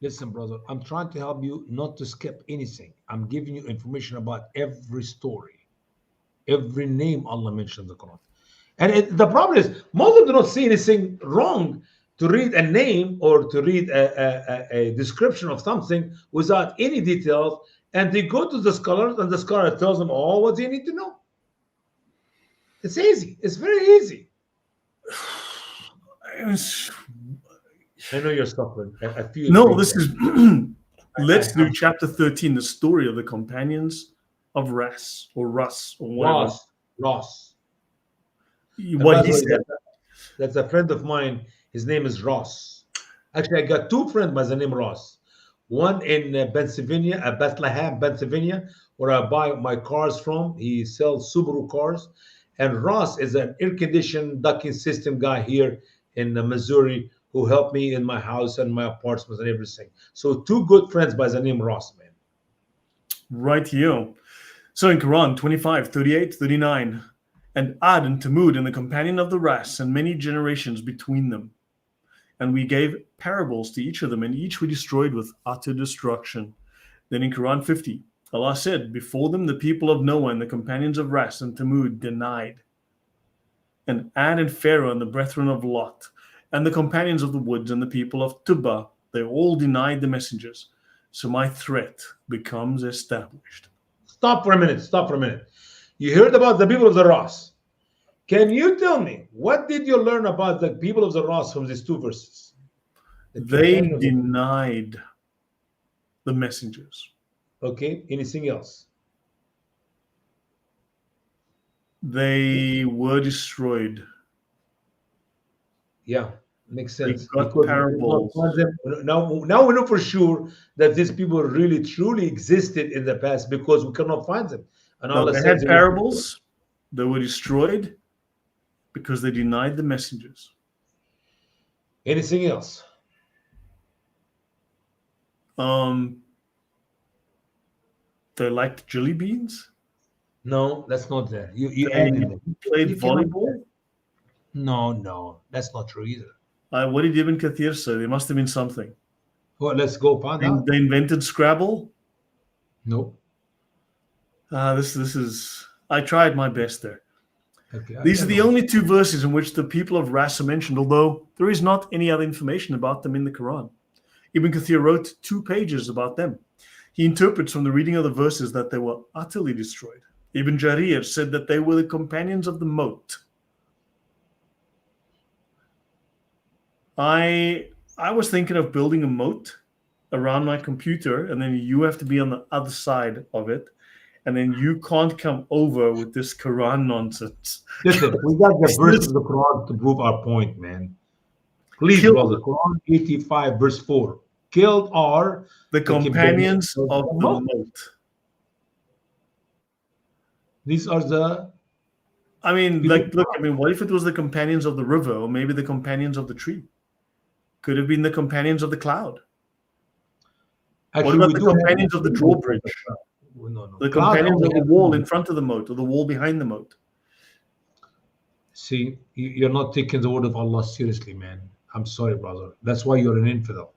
Speaker 2: Listen, brother, I'm trying to help you not to skip anything. I'm giving you information about every story, every name Allah mentioned in the Quran. And the problem is, most of them do not see anything wrong to read a name or to read a description of something without any details. And they go to the scholars, and the scholar tells them all what they need to know. It's easy. It's very easy. I know you're suffering. I feel
Speaker 1: no. This is. Let's do chapter 13, the story of the companions of Rass or Russ or whatever.
Speaker 2: Ross.
Speaker 1: What he said.
Speaker 2: That's a friend of mine. His name is Ross. Actually, I got 2 friends by the name Ross. One in Pennsylvania, Bethlehem, Pennsylvania, where I buy my cars from. He sells Subaru cars. And Ross is an air-conditioned ducting system guy here in Missouri who helped me in my house and my apartments and everything. So 2 good friends by the name Ross, man.
Speaker 1: Right here. So in Quran 25, 38, 39, and Ad and Tamud and the companion of the Rass and many generations between them. And we gave parables to each of them, and each we destroyed with utter destruction. Then in Quran 50, Allah said, before them the people of Noah and the companions of Rass and Tamud denied. And Ad and Pharaoh and the brethren of Lot, and the companions of the woods and the people of Tubba, they all denied the messengers. So my threat becomes established.
Speaker 2: Stop for a minute. You heard about the people of the Rass. Can you tell me, what did you learn about the people of the Rass from these 2 verses?
Speaker 1: They denied the messengers.
Speaker 2: Okay, anything else?
Speaker 1: They were destroyed.
Speaker 2: Yeah. Makes
Speaker 1: They've
Speaker 2: sense
Speaker 1: got
Speaker 2: because we cannot
Speaker 1: parables.
Speaker 2: find them now. We know for sure that these people really truly existed in the past because we cannot find them. And
Speaker 1: No,
Speaker 2: Allah
Speaker 1: they
Speaker 2: says
Speaker 1: had
Speaker 2: they will.
Speaker 1: parables. They were destroyed because they denied the messengers.
Speaker 2: Anything else?
Speaker 1: Um, they liked jelly beans.
Speaker 2: No, that's not there. You
Speaker 1: They
Speaker 2: add in them.
Speaker 1: played
Speaker 2: You cannot add.
Speaker 1: volleyball.
Speaker 2: No, that's not true either.
Speaker 1: What did Ibn Kathir say? There must have been something.
Speaker 2: Well, let's go find
Speaker 1: They,
Speaker 2: out.
Speaker 1: they invented Scrabble.
Speaker 2: No.
Speaker 1: This is. I tried my best there.
Speaker 2: Okay,
Speaker 1: These
Speaker 2: I
Speaker 1: are the
Speaker 2: know.
Speaker 1: only two verses in which the people of Rass are mentioned, although there is not any other information about them in the Quran. Ibn Kathir wrote 2 pages about them. He interprets from the reading of the verses that they were utterly destroyed. Ibn Jarir said that they were the companions of the moat. I was thinking of building a moat around my computer, and then you have to be on the other side of it, and then you can't come over with this Quran nonsense.
Speaker 2: Listen, we got the verse
Speaker 1: This
Speaker 2: of the Quran to prove our point, man. Please, brother.
Speaker 1: killed
Speaker 2: Quran 85, verse 4. Killed are
Speaker 1: the
Speaker 2: the companions
Speaker 1: companions
Speaker 2: of
Speaker 1: of
Speaker 2: the
Speaker 1: the
Speaker 2: moat.
Speaker 1: moat.
Speaker 2: These are the
Speaker 1: I mean,
Speaker 2: people.
Speaker 1: like, look, I mean, what if it was the companions of the river, or maybe the companions of the tree? Could have been the companions of the cloud. What
Speaker 2: Actually,
Speaker 1: about
Speaker 2: we
Speaker 1: the
Speaker 2: do have
Speaker 1: companions of the drawbridge?
Speaker 2: no.
Speaker 1: The
Speaker 2: Cloud
Speaker 1: companions
Speaker 2: only
Speaker 1: of the
Speaker 2: has
Speaker 1: wall in front of the moat, or the wall behind the moat?
Speaker 2: See, you're not taking the word of Allah seriously, man. I'm sorry, brother. That's why you're an infidel.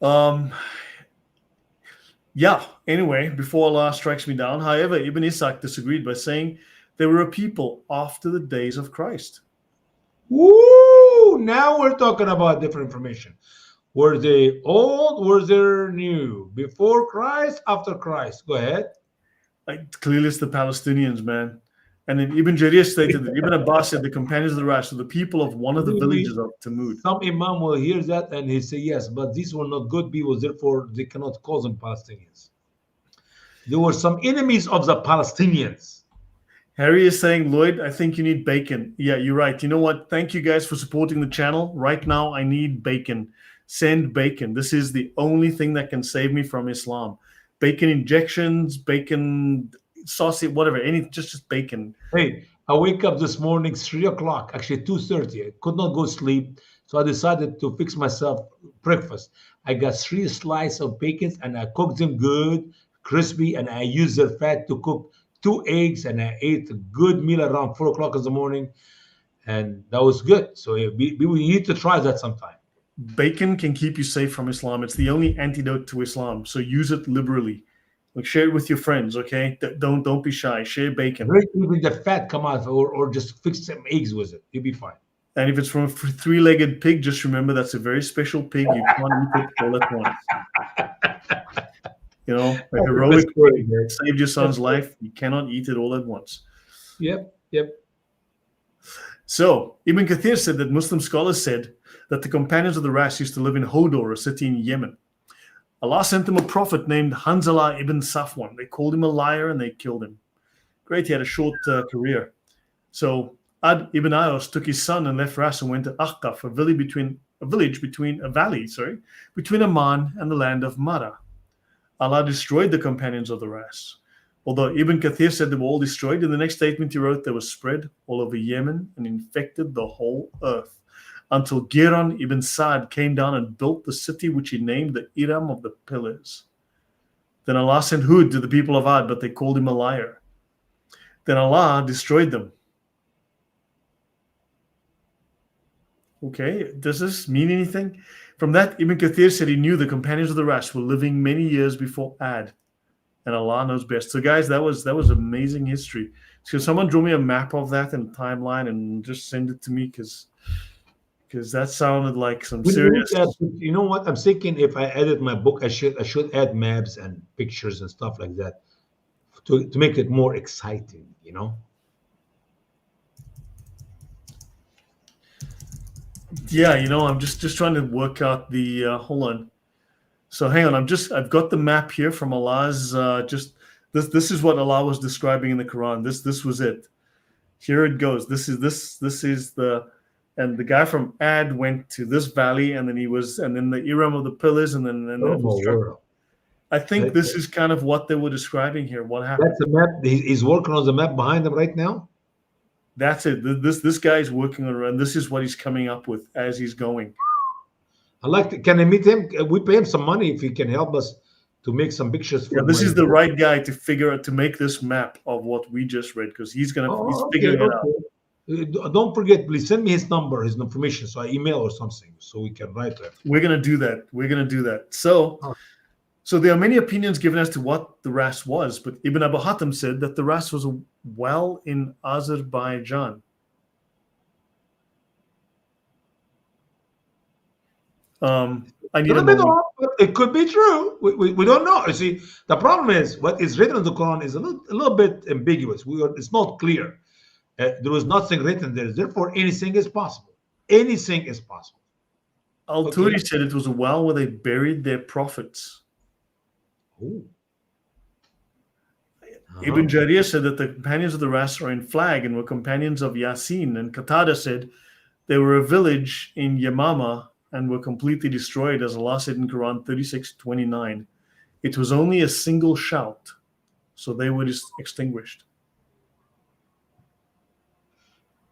Speaker 1: Um, yeah, anyway, before Allah strikes me down. However, Ibn Ishaq disagreed by saying they were a people after the days of Christ.
Speaker 2: Woo! Now we're talking about different information. Were they old? Were they new? Before Christ? After Christ? Go ahead.
Speaker 1: Like, clearly it's the Palestinians, man. And then Ibn Jarir stated that Ibn Abbas said the companions of the Rash were the people of one of the
Speaker 2: Maybe
Speaker 1: villages of Tamud.
Speaker 2: some imam will hear that and he say yes, but these were not good people, therefore they cannot call them Palestinians. There were some enemies of the Palestinians.
Speaker 1: Harry is saying, Lloyd, I think you need bacon. Yeah, you're right. You know what? Thank you guys for supporting the channel. Right now, I need bacon. Send bacon. This is the only thing that can save me from Islam. Bacon injections, bacon sausage, whatever. Just bacon.
Speaker 2: Hey, I wake up this morning 3 o'clock, actually 2:30. I could not go sleep, so I decided to fix myself breakfast. I got 3 slices of bacon and I cooked them good, crispy, and I used their fat to cook 2 eggs, and I ate a good meal around 4 o'clock in the morning, and that was good. So we need to try that sometime.
Speaker 1: Bacon can keep you safe from Islam. It's the only antidote to Islam. So use it liberally. Like, share it with your friends, okay? Don't be shy. Share bacon.
Speaker 2: Let even the fat come out, or just fix some eggs with it. You'll be fine.
Speaker 1: And if it's from a 3-legged pig, just remember that's a very special pig. You can't eat it all at once. You know, a heroic pig that saved your son's life. You cannot eat it all at once.
Speaker 2: Yep.
Speaker 1: So Ibn Kathir said that Muslim scholars said that the companions of the Rash used to live in Hodor, a city in Yemen. Allah sent them a prophet named Hanzala ibn Safwan. They called him a liar and they killed him. Great, he had a short career. So Ad ibn Ayos took his son and left Ras and went to Akhqaf, a village between Amman and the land of Mara. Allah destroyed the companions of the Ras. Although Ibn Kathir said they were all destroyed, in the next statement he wrote they were spread all over Yemen and infected the whole earth, until Giran ibn Sa'd came down and built the city which he named the Iram of the Pillars. Then Allah sent Hud to the people of Ad, but they called him a liar. Then Allah destroyed them. Okay, does this mean anything? From that, Ibn Kathir said he knew the companions of the Rash were living many years before Ad, and Allah knows best. So, guys, that was amazing history. So, someone draw me a map of that and timeline and just send it to me, because that sounded like some serious.
Speaker 2: You know what I'm thinking? If I edit my book, I should add maps and pictures and stuff like that to make it more exciting. You know.
Speaker 1: Yeah, I'm just trying to work out the hold on. So hang on, I've got the map here from Allah's this is what Allah was describing in the Quran. This was it. Here it goes. This is the and the guy from Ad went to this valley, and then the Iram of the pillars, and then
Speaker 2: Oh
Speaker 1: it
Speaker 2: my
Speaker 1: was struck.
Speaker 2: word!
Speaker 1: I think
Speaker 2: That,
Speaker 1: this is kind of what they were describing here. What happened?
Speaker 2: that's the map. He's working on the map behind him right now.
Speaker 1: That's it. This guy is working on it, and this is what he's coming up with as he's going.
Speaker 2: I like. Can I meet him? We pay him some money if he can help us to make some pictures
Speaker 1: Yeah,
Speaker 2: for
Speaker 1: this
Speaker 2: my
Speaker 1: is the
Speaker 2: book.
Speaker 1: right guy to figure out to make this map of what we just read because he's
Speaker 2: Okay,
Speaker 1: figuring it out.
Speaker 2: okay. Don't forget, please send me his number, his information, so I email or something, so we can write to him.
Speaker 1: We're gonna do that. We're gonna do that. So,
Speaker 2: Oh.
Speaker 1: so there are many opinions given as to what the Rass was, but Ibn Abu Hatim said that the Rass was a well in Azerbaijan. I need
Speaker 2: Could
Speaker 1: a
Speaker 2: have been
Speaker 1: moment.
Speaker 2: off, but it could be true. We don't know. You see, the problem is what is written in the Quran is a little bit ambiguous. It's not clear. There was nothing written there. Therefore, anything is possible. Anything is possible.
Speaker 1: Al-Turi said it was a well where they buried their prophets.
Speaker 2: Ooh.
Speaker 1: Ibn Jarir said that the companions of the Rass are in flag and were companions of Yasin. And Qatada said they were a village in Yamama and were completely destroyed, as Allah said in Quran 36:29. It was only a single shout, so they were just extinguished.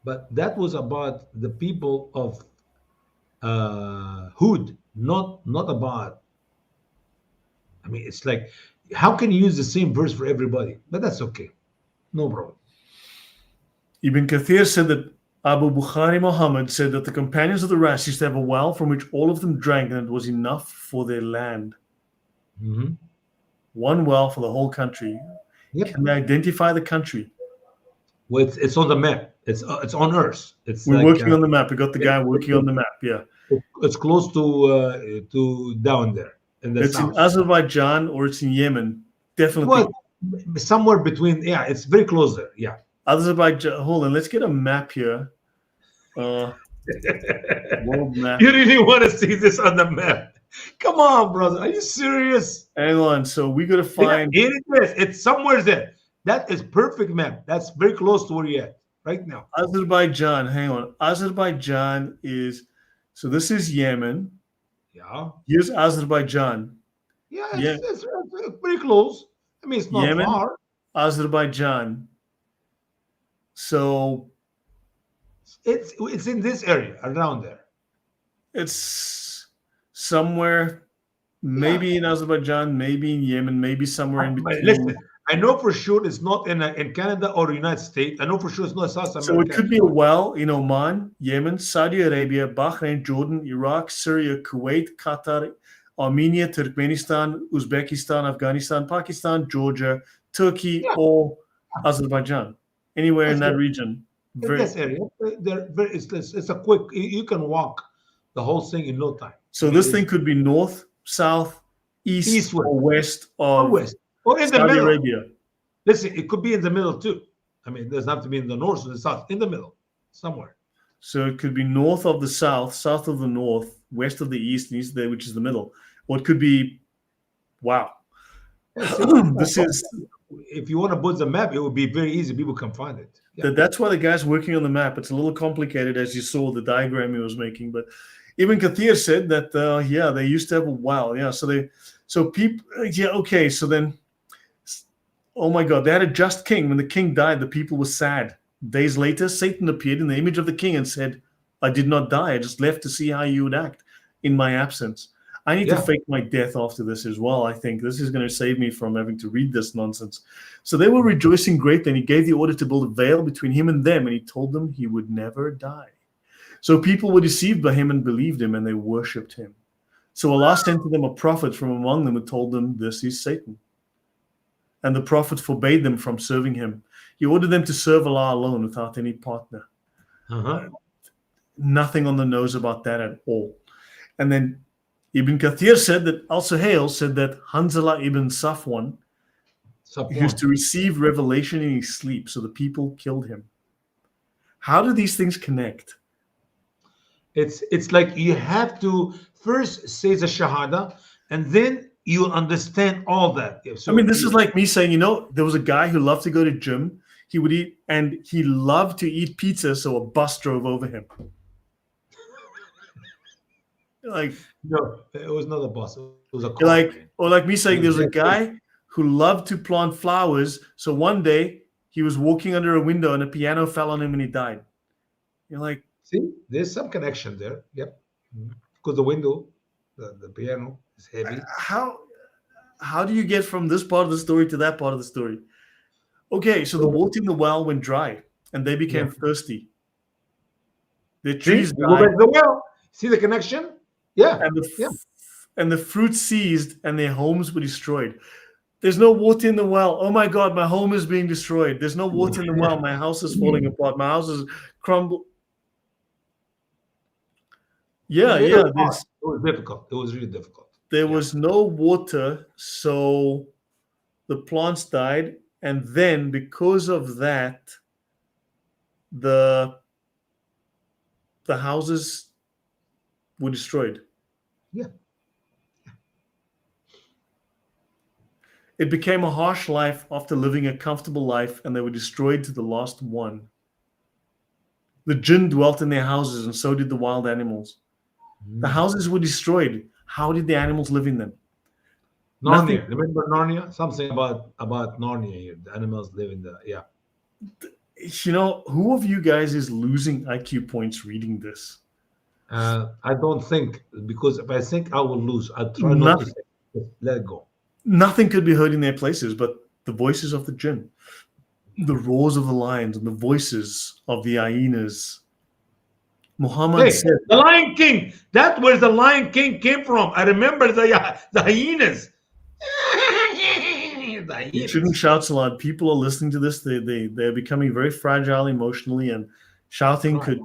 Speaker 2: But that was about the people of Hud, not about. I mean, it's like, how can you use the same verse for everybody? But that's okay, no problem.
Speaker 1: Ibn Kathir said that Abu Bukhari Muhammad said that the companions of the Rass used to have a well from which all of them drank, and it was enough for their land.
Speaker 2: Mm-hmm.
Speaker 1: One well for the whole country.
Speaker 2: Yep.
Speaker 1: Can they identify the country?
Speaker 2: Well, it's on the map. It's on Earth.
Speaker 1: We're like, working on the map. We got the guy working on the map. Yeah,
Speaker 2: it's close to down there in the
Speaker 1: it's
Speaker 2: south.
Speaker 1: in Azerbaijan or it's in Yemen. Definitely.
Speaker 2: Well, somewhere between. Yeah, it's very close there. Yeah.
Speaker 1: Azerbaijan. Hold on. Let's get a map here. World map.
Speaker 2: You really want to see this on the map? Come on, brother. Are you serious?
Speaker 1: Hang on. So we got to find.
Speaker 2: Here it is. It's somewhere there. That is perfect map. That's very close to where you're at right now.
Speaker 1: Azerbaijan. Hang on. Azerbaijan is. So this is Yemen.
Speaker 2: Yeah.
Speaker 1: Here's Azerbaijan.
Speaker 2: Yeah, it's pretty close. I mean, it's not
Speaker 1: Yemen,
Speaker 2: far.
Speaker 1: Azerbaijan. So
Speaker 2: it's in this area, around there.
Speaker 1: it's somewhere, maybe in Azerbaijan, maybe in Yemen, maybe somewhere in between.
Speaker 2: Listen, I know for sure it's not in Canada or United States. I know for sure it's not South America.
Speaker 1: So it could be a well in Oman, Yemen, Saudi Arabia, Bahrain, Jordan, Iraq, Syria, Kuwait, Qatar, Armenia, Turkmenistan, Uzbekistan, Afghanistan, Pakistan, Georgia, Turkey, or Azerbaijan. Anywhere in that region.
Speaker 2: In this area, it's a quick. You can walk the whole thing in no time.
Speaker 1: So this thing could be north, south, east or west of
Speaker 2: or in the
Speaker 1: Saudi
Speaker 2: middle.
Speaker 1: Arabia.
Speaker 2: Listen, it could be in the middle too. I mean, it doesn't have to be in the north or the south. In the middle, somewhere.
Speaker 1: So it could be north of the south, south of the north, west of the east, and east there, which is the middle. Or it could be, wow. This is.
Speaker 2: If you want to put the map, it would be very easy. People can find it.
Speaker 1: Yeah. That's why the guy's working on the map. It's a little complicated, as you saw the diagram he was making. But Ibn Kathir said that, they used to have a well. Yeah, so people, okay. So then, oh my God, they had a just king. When the king died, the people were sad. Days later, Satan appeared in the image of the king and said, "I did not die. I just left to see how you would act in my absence." I need to fake my death after this as well. I think this is going to save me from having to read this nonsense. So they were rejoicing greatly, and he gave the order to build a veil between him and them, and he told them he would never die. So people were deceived by him and believed him, and they worshipped him. So Allah sent to them a prophet from among them and told them, "This is Satan." And the prophet forbade them from serving him. He ordered them to serve Allah alone without any partner. Nothing on the nose about that at all. And then Ibn Kathir said that Al-Suhail said that Hanzala ibn Safwan used to receive revelation in his sleep, so the people killed him. How do these things connect?
Speaker 2: It's like you have to first say the Shahada, and then you understand all that.
Speaker 1: So, I mean, this is like me saying, there was a guy who loved to go to gym. He would eat, and he loved to eat pizza, so a bus drove over him. Like,
Speaker 2: No, it was not a bus. It was a car, man.
Speaker 1: or like me
Speaker 2: It was
Speaker 1: saying, there's
Speaker 2: that
Speaker 1: a
Speaker 2: big.
Speaker 1: guy who loved to plant flowers. So one day he was walking under a window and a piano fell on him and he died. You're like,
Speaker 2: See, there's some connection there. Yep. Mhm. Because the window, the piano is heavy.
Speaker 1: how how do you get from this part of the story to that part of the story? Okay, so the
Speaker 2: So,
Speaker 1: water in the well went dry and they
Speaker 2: yeah.
Speaker 1: became thirsty. Their trees
Speaker 2: See, we go back
Speaker 1: died
Speaker 2: to the well. See the connection? Yeah.
Speaker 1: and
Speaker 2: Yeah.
Speaker 1: and the fruit ceased and their homes were destroyed. There's no water in the well. Oh my God, my home is being destroyed. There's no water in the well. My house is falling apart. My house is crumbled. Yeah,
Speaker 2: It was
Speaker 1: yeah.
Speaker 2: hard. It was difficult. It was really difficult.
Speaker 1: There
Speaker 2: Yeah.
Speaker 1: was no water, so the plants died, and then because of that, the the houses were destroyed.
Speaker 2: Yeah.
Speaker 1: It became a harsh life after living a comfortable life, and they were destroyed to the last one. The jinn dwelt in their houses, and so did the wild animals. The
Speaker 2: Mm.
Speaker 1: houses were destroyed. How did the animals live in them? Nothing.
Speaker 2: Narnia. Remember Narnia? Something about Narnia here. The animals live in the yeah.
Speaker 1: Who of you guys is losing IQ points reading this?
Speaker 2: I don't think because if I think I will lose, I try not to
Speaker 1: Nothing.
Speaker 2: think. Just let it go.
Speaker 1: Nothing could be heard in their places but the voices of the jinn, the roars of the lions, and the voices of the hyenas. Muhammad
Speaker 2: Hey,
Speaker 1: said,
Speaker 2: the Lion King. That's where the Lion King came from. I remember the hyenas. The
Speaker 1: "You shouldn't
Speaker 2: hyenas.
Speaker 1: shout so loud. People are listening to this. They're becoming very fragile emotionally, and shouting
Speaker 2: Right.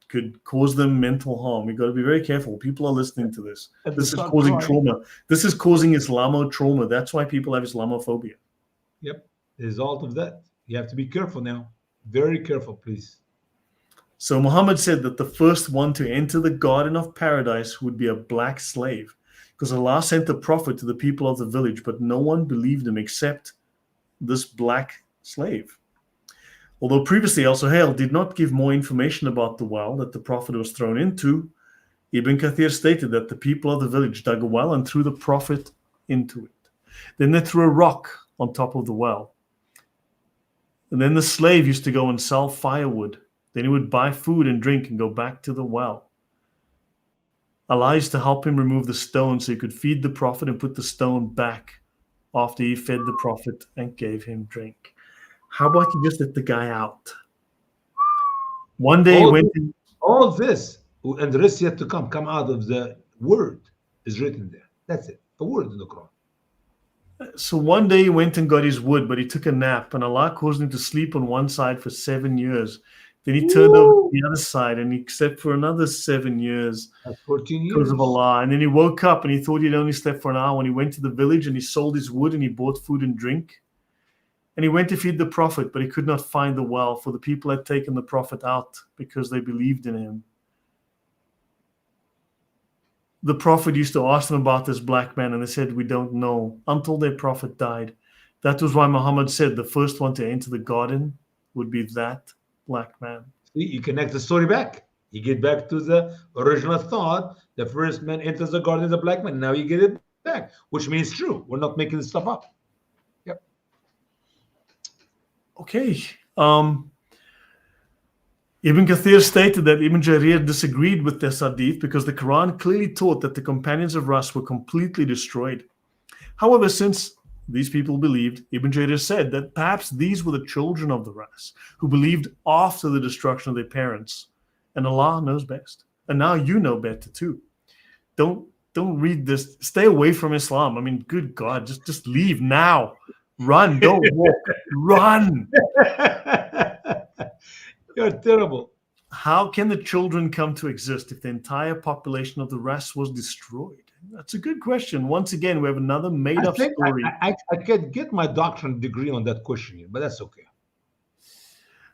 Speaker 1: could cause them mental harm. We've got to be very careful. People are listening to this.
Speaker 2: And they
Speaker 1: This is
Speaker 2: start
Speaker 1: causing
Speaker 2: crying.
Speaker 1: trauma. This is causing Islamo trauma. That's why people have Islamophobia."
Speaker 2: Yep. The result of that. You have to be careful now. Very careful, please.
Speaker 1: So Muhammad said that the first one to enter the garden of paradise would be a black slave, because Allah sent a prophet to the people of the village, but no one believed him except this black slave. Although previously Al Suhail did not give more information about the well that the prophet was thrown into, Ibn Kathir stated that the people of the village dug a well and threw the prophet into it. Then they threw a rock on top of the well. And then the slave used to go and sell firewood. Then he would buy food and drink and go back to the well. Allah used to help him remove the stone so he could feed the prophet and put the stone back after he fed the prophet and gave him drink. How about you just let the guy out? One day he
Speaker 2: All
Speaker 1: went
Speaker 2: this,
Speaker 1: in,
Speaker 2: all this and the rest yet to come out of the word is written there. That's it. The word in the Quran.
Speaker 1: so one day he went and got his wood, but he took a nap, and Allah caused him to sleep on one side for 7 years. Then he turned over to
Speaker 2: Woo!
Speaker 1: the other side and he slept for another 7 years
Speaker 2: That's 14
Speaker 1: because of
Speaker 2: years.
Speaker 1: Allah. And then he woke up and he thought he'd only slept for an hour when he went to the village and he sold his wood and he bought food and drink. And he went to feed the prophet, but he could not find the well, for the people had taken the prophet out because they believed in him. The prophet used to ask them about this black man, and they said, "We don't know," until their prophet died. That was why Muhammad said the first one to enter the garden would be that black man.
Speaker 2: See, you connect the story back. You get back to the original thought. The first man enters the garden as a black man. Now you get it back, which means true. We're not making this stuff up. Yep.
Speaker 1: Okay. Ibn Kathir stated that Ibn Jarir disagreed with this hadith because the Quran clearly taught that the companions of Rass were completely destroyed. However, since these people believed, Ibn Jarir said that perhaps these were the children of the Rass who believed after the destruction of their parents, and Allah knows best. And now you know better too. Don't read this. Stay away from Islam. I mean, good God, just leave now. Run, don't walk. Run.
Speaker 2: You're terrible.
Speaker 1: How can the children come to exist if the entire population of the Rass was destroyed? That's a good question. Once again, we have another
Speaker 2: I
Speaker 1: made-up
Speaker 2: think
Speaker 1: story.
Speaker 2: I could get my doctorate degree on that question here, but that's okay.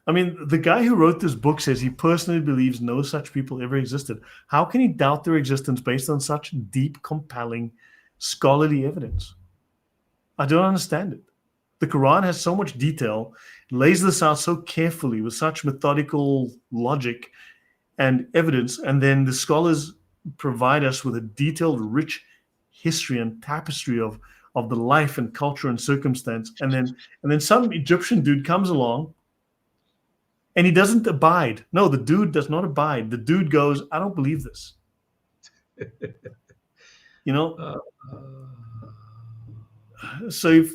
Speaker 1: I mean, the guy who wrote this book says he personally believes no such people ever existed. How can he doubt their existence based on such deep, compelling, scholarly evidence? I don't understand it. The Quran has so much detail, lays this out so carefully with such methodical logic and evidence, and then the scholars provide us with a detailed, rich history and tapestry of the life and culture and circumstance, and then some Egyptian dude comes along and he doesn't abide. No, the dude does not abide. The dude goes, I don't believe this. You know,
Speaker 2: Uh,
Speaker 1: so if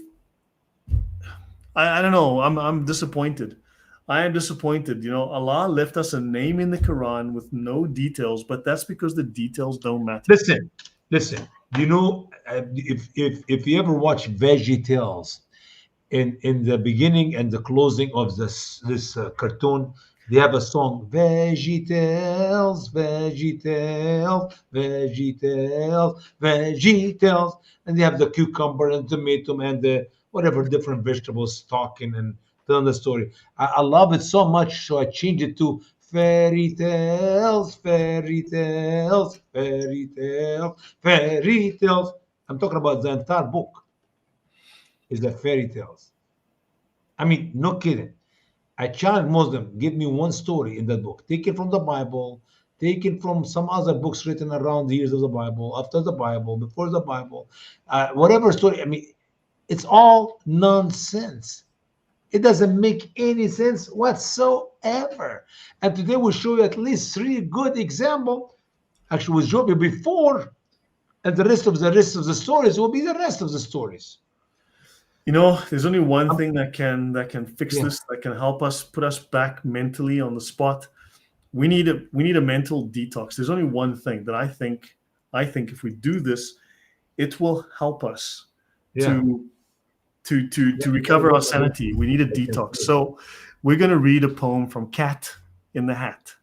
Speaker 1: I don't know, I'm disappointed. I am disappointed. You know, Allah left us a name in the Quran with no details, but that's because the details don't matter.
Speaker 2: listen. You know, if you ever watch VeggieTales, in the beginning and the closing of this cartoon, they have a song, VeggieTales, VeggieTales, VeggieTales, VeggieTales, and they have the cucumber and tomato and the whatever different vegetables talking and telling the story. I love it so much, so I changed it to fairy tales, fairy tales, fairy tales, fairy tales. I'm talking about the entire book is the fairy tales. I mean, no kidding. I challenge Muslim, give me one story in that book, taken from the Bible, taken from some other books written around the years of the Bible, after the Bible, before the Bible, whatever story. I mean, it's all nonsense. It doesn't make any sense whatsoever. And today we'll show you at least three good examples. Actually, we'll show you before, and the rest of the stories will be the rest of the stories.
Speaker 1: You know, there's only one thing that can fix
Speaker 2: Yeah.
Speaker 1: this, that can help us put us back mentally on the spot. We need a mental detox. There's only one thing that I think if we do this, it will help us
Speaker 2: Yeah.
Speaker 1: to recover our sanity. We need a detox. So we're going to read a poem from Cat in the Hat.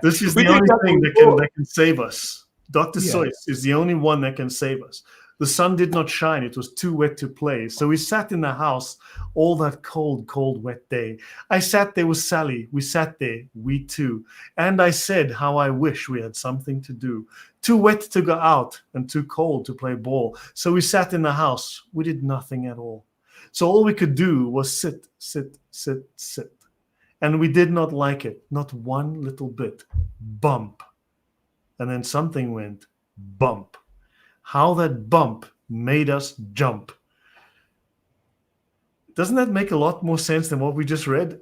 Speaker 1: This is
Speaker 2: We
Speaker 1: the
Speaker 2: did
Speaker 1: only
Speaker 2: that
Speaker 1: thing
Speaker 2: before.
Speaker 1: that can save us. Dr.
Speaker 2: Yeah.
Speaker 1: Seuss is the only one that can save us. The sun did not shine. It was too wet to play. So we sat in the house all that cold, cold, wet day. I sat there with Sally. We sat there, we two. And I said how I wish we had something to do. Too wet to go out and too cold to play ball. So we sat in the house. We did nothing at all. So all we could do was sit, sit, sit, sit. And we did not like it, not one little bit. Bump. And then something went bump. How that bump made us jump. Doesn't that make a lot more sense than what we just read?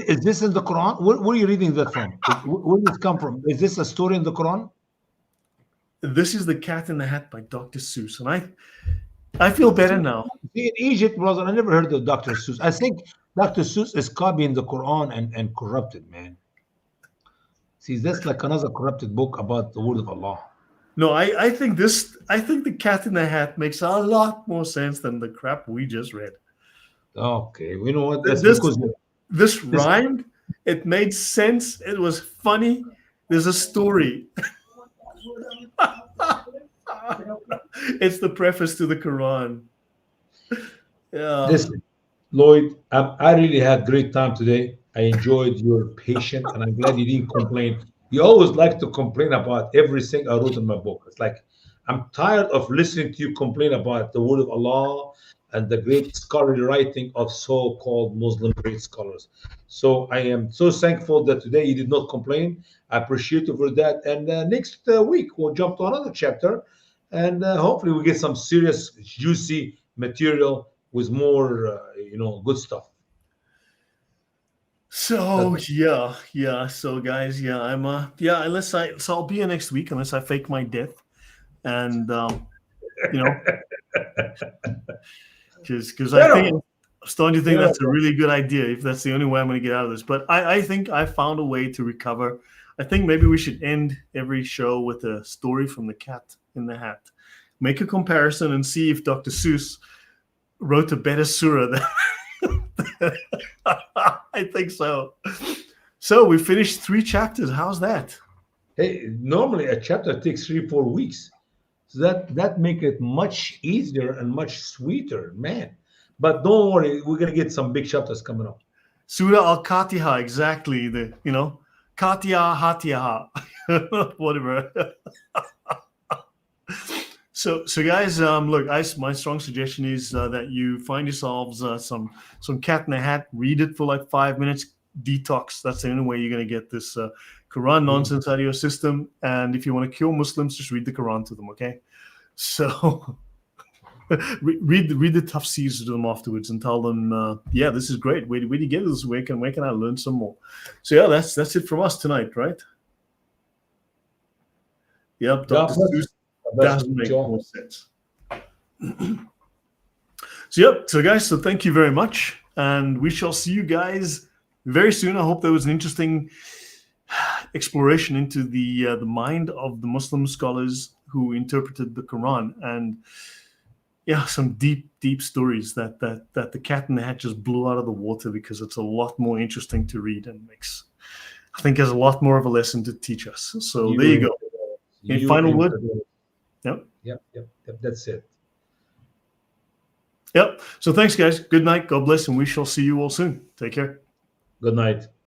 Speaker 2: Is this in the Quran? Where are you reading that from? Where did this come from? Is this a story in the Quran?
Speaker 1: This is The Cat in the Hat by Dr. Seuss. And I feel better now.
Speaker 2: See, in Egypt, brother, I never heard of Dr. Seuss. I think Dr. Seuss is copying the Quran and corrupted, man. See, that's like another corrupted book about the word of Allah.
Speaker 1: No, I think The Cat in the Hat makes a lot more sense than the crap we just read.
Speaker 2: Okay, you know what? That's
Speaker 1: This
Speaker 2: because
Speaker 1: this rhymed. It made sense. It was funny. There's a story. It's the preface to the Quran. Yeah.
Speaker 2: listen, Lloyd, I really had great time today. I enjoyed your patience, and I'm glad you didn't complain. You always like to complain about everything I wrote in my book. It's like I'm tired of listening to you complain about the word of Allah and the great scholarly writing of so-called Muslim great scholars. So I am so thankful that today you did not complain. I appreciate you for that. And next week we'll jump to another chapter, and hopefully we get some serious, juicy material with more, good stuff.
Speaker 1: So yeah. So guys, yeah, so I'll be here next week unless I fake my death, and you know, because I think I'm starting to think that's a really good idea. If that's the only way I'm going to get out of this, but I think I found a way to recover. I think maybe we should end every show with a story from The Cat in the Hat. Make a comparison and see if Dr. Seuss wrote a better surah than. I think so. So we finished 3 chapters. How's that?
Speaker 2: Hey, normally a chapter takes 3-4 weeks, so that make it much easier and much sweeter, man. But don't worry, we're gonna get some big chapters coming up.
Speaker 1: Surah Al-Katiha, exactly. Katiha Hatiha, whatever. So guys, look, my strong suggestion is that you find yourselves some Cat in the Hat, read it for like 5 minutes, detox. That's the only way you're going to get this Quran nonsense out of your system. And if you want to kill Muslims, just read the Quran to them, okay? So read the tafsirs to them afterwards and tell them, yeah, this is great. Where do you get this? Where can I learn some more? So yeah, that's it from us tonight, right? Yep, Dr. Seuss doesn't make more sense. So guys, so thank you very much, and we shall see you guys very soon. I hope there was an interesting exploration into the mind of the Muslim scholars who interpreted the Quran, and yeah, some deep stories that the cat in the hat just blew out of the water, because it's a lot more interesting to read and I think has a lot more of a lesson to teach us. So there you go. Any final word? Yep.
Speaker 2: That's it.
Speaker 1: Yep. So thanks, guys. Good night. God bless, and we shall see you all soon. Take care.
Speaker 2: Good night.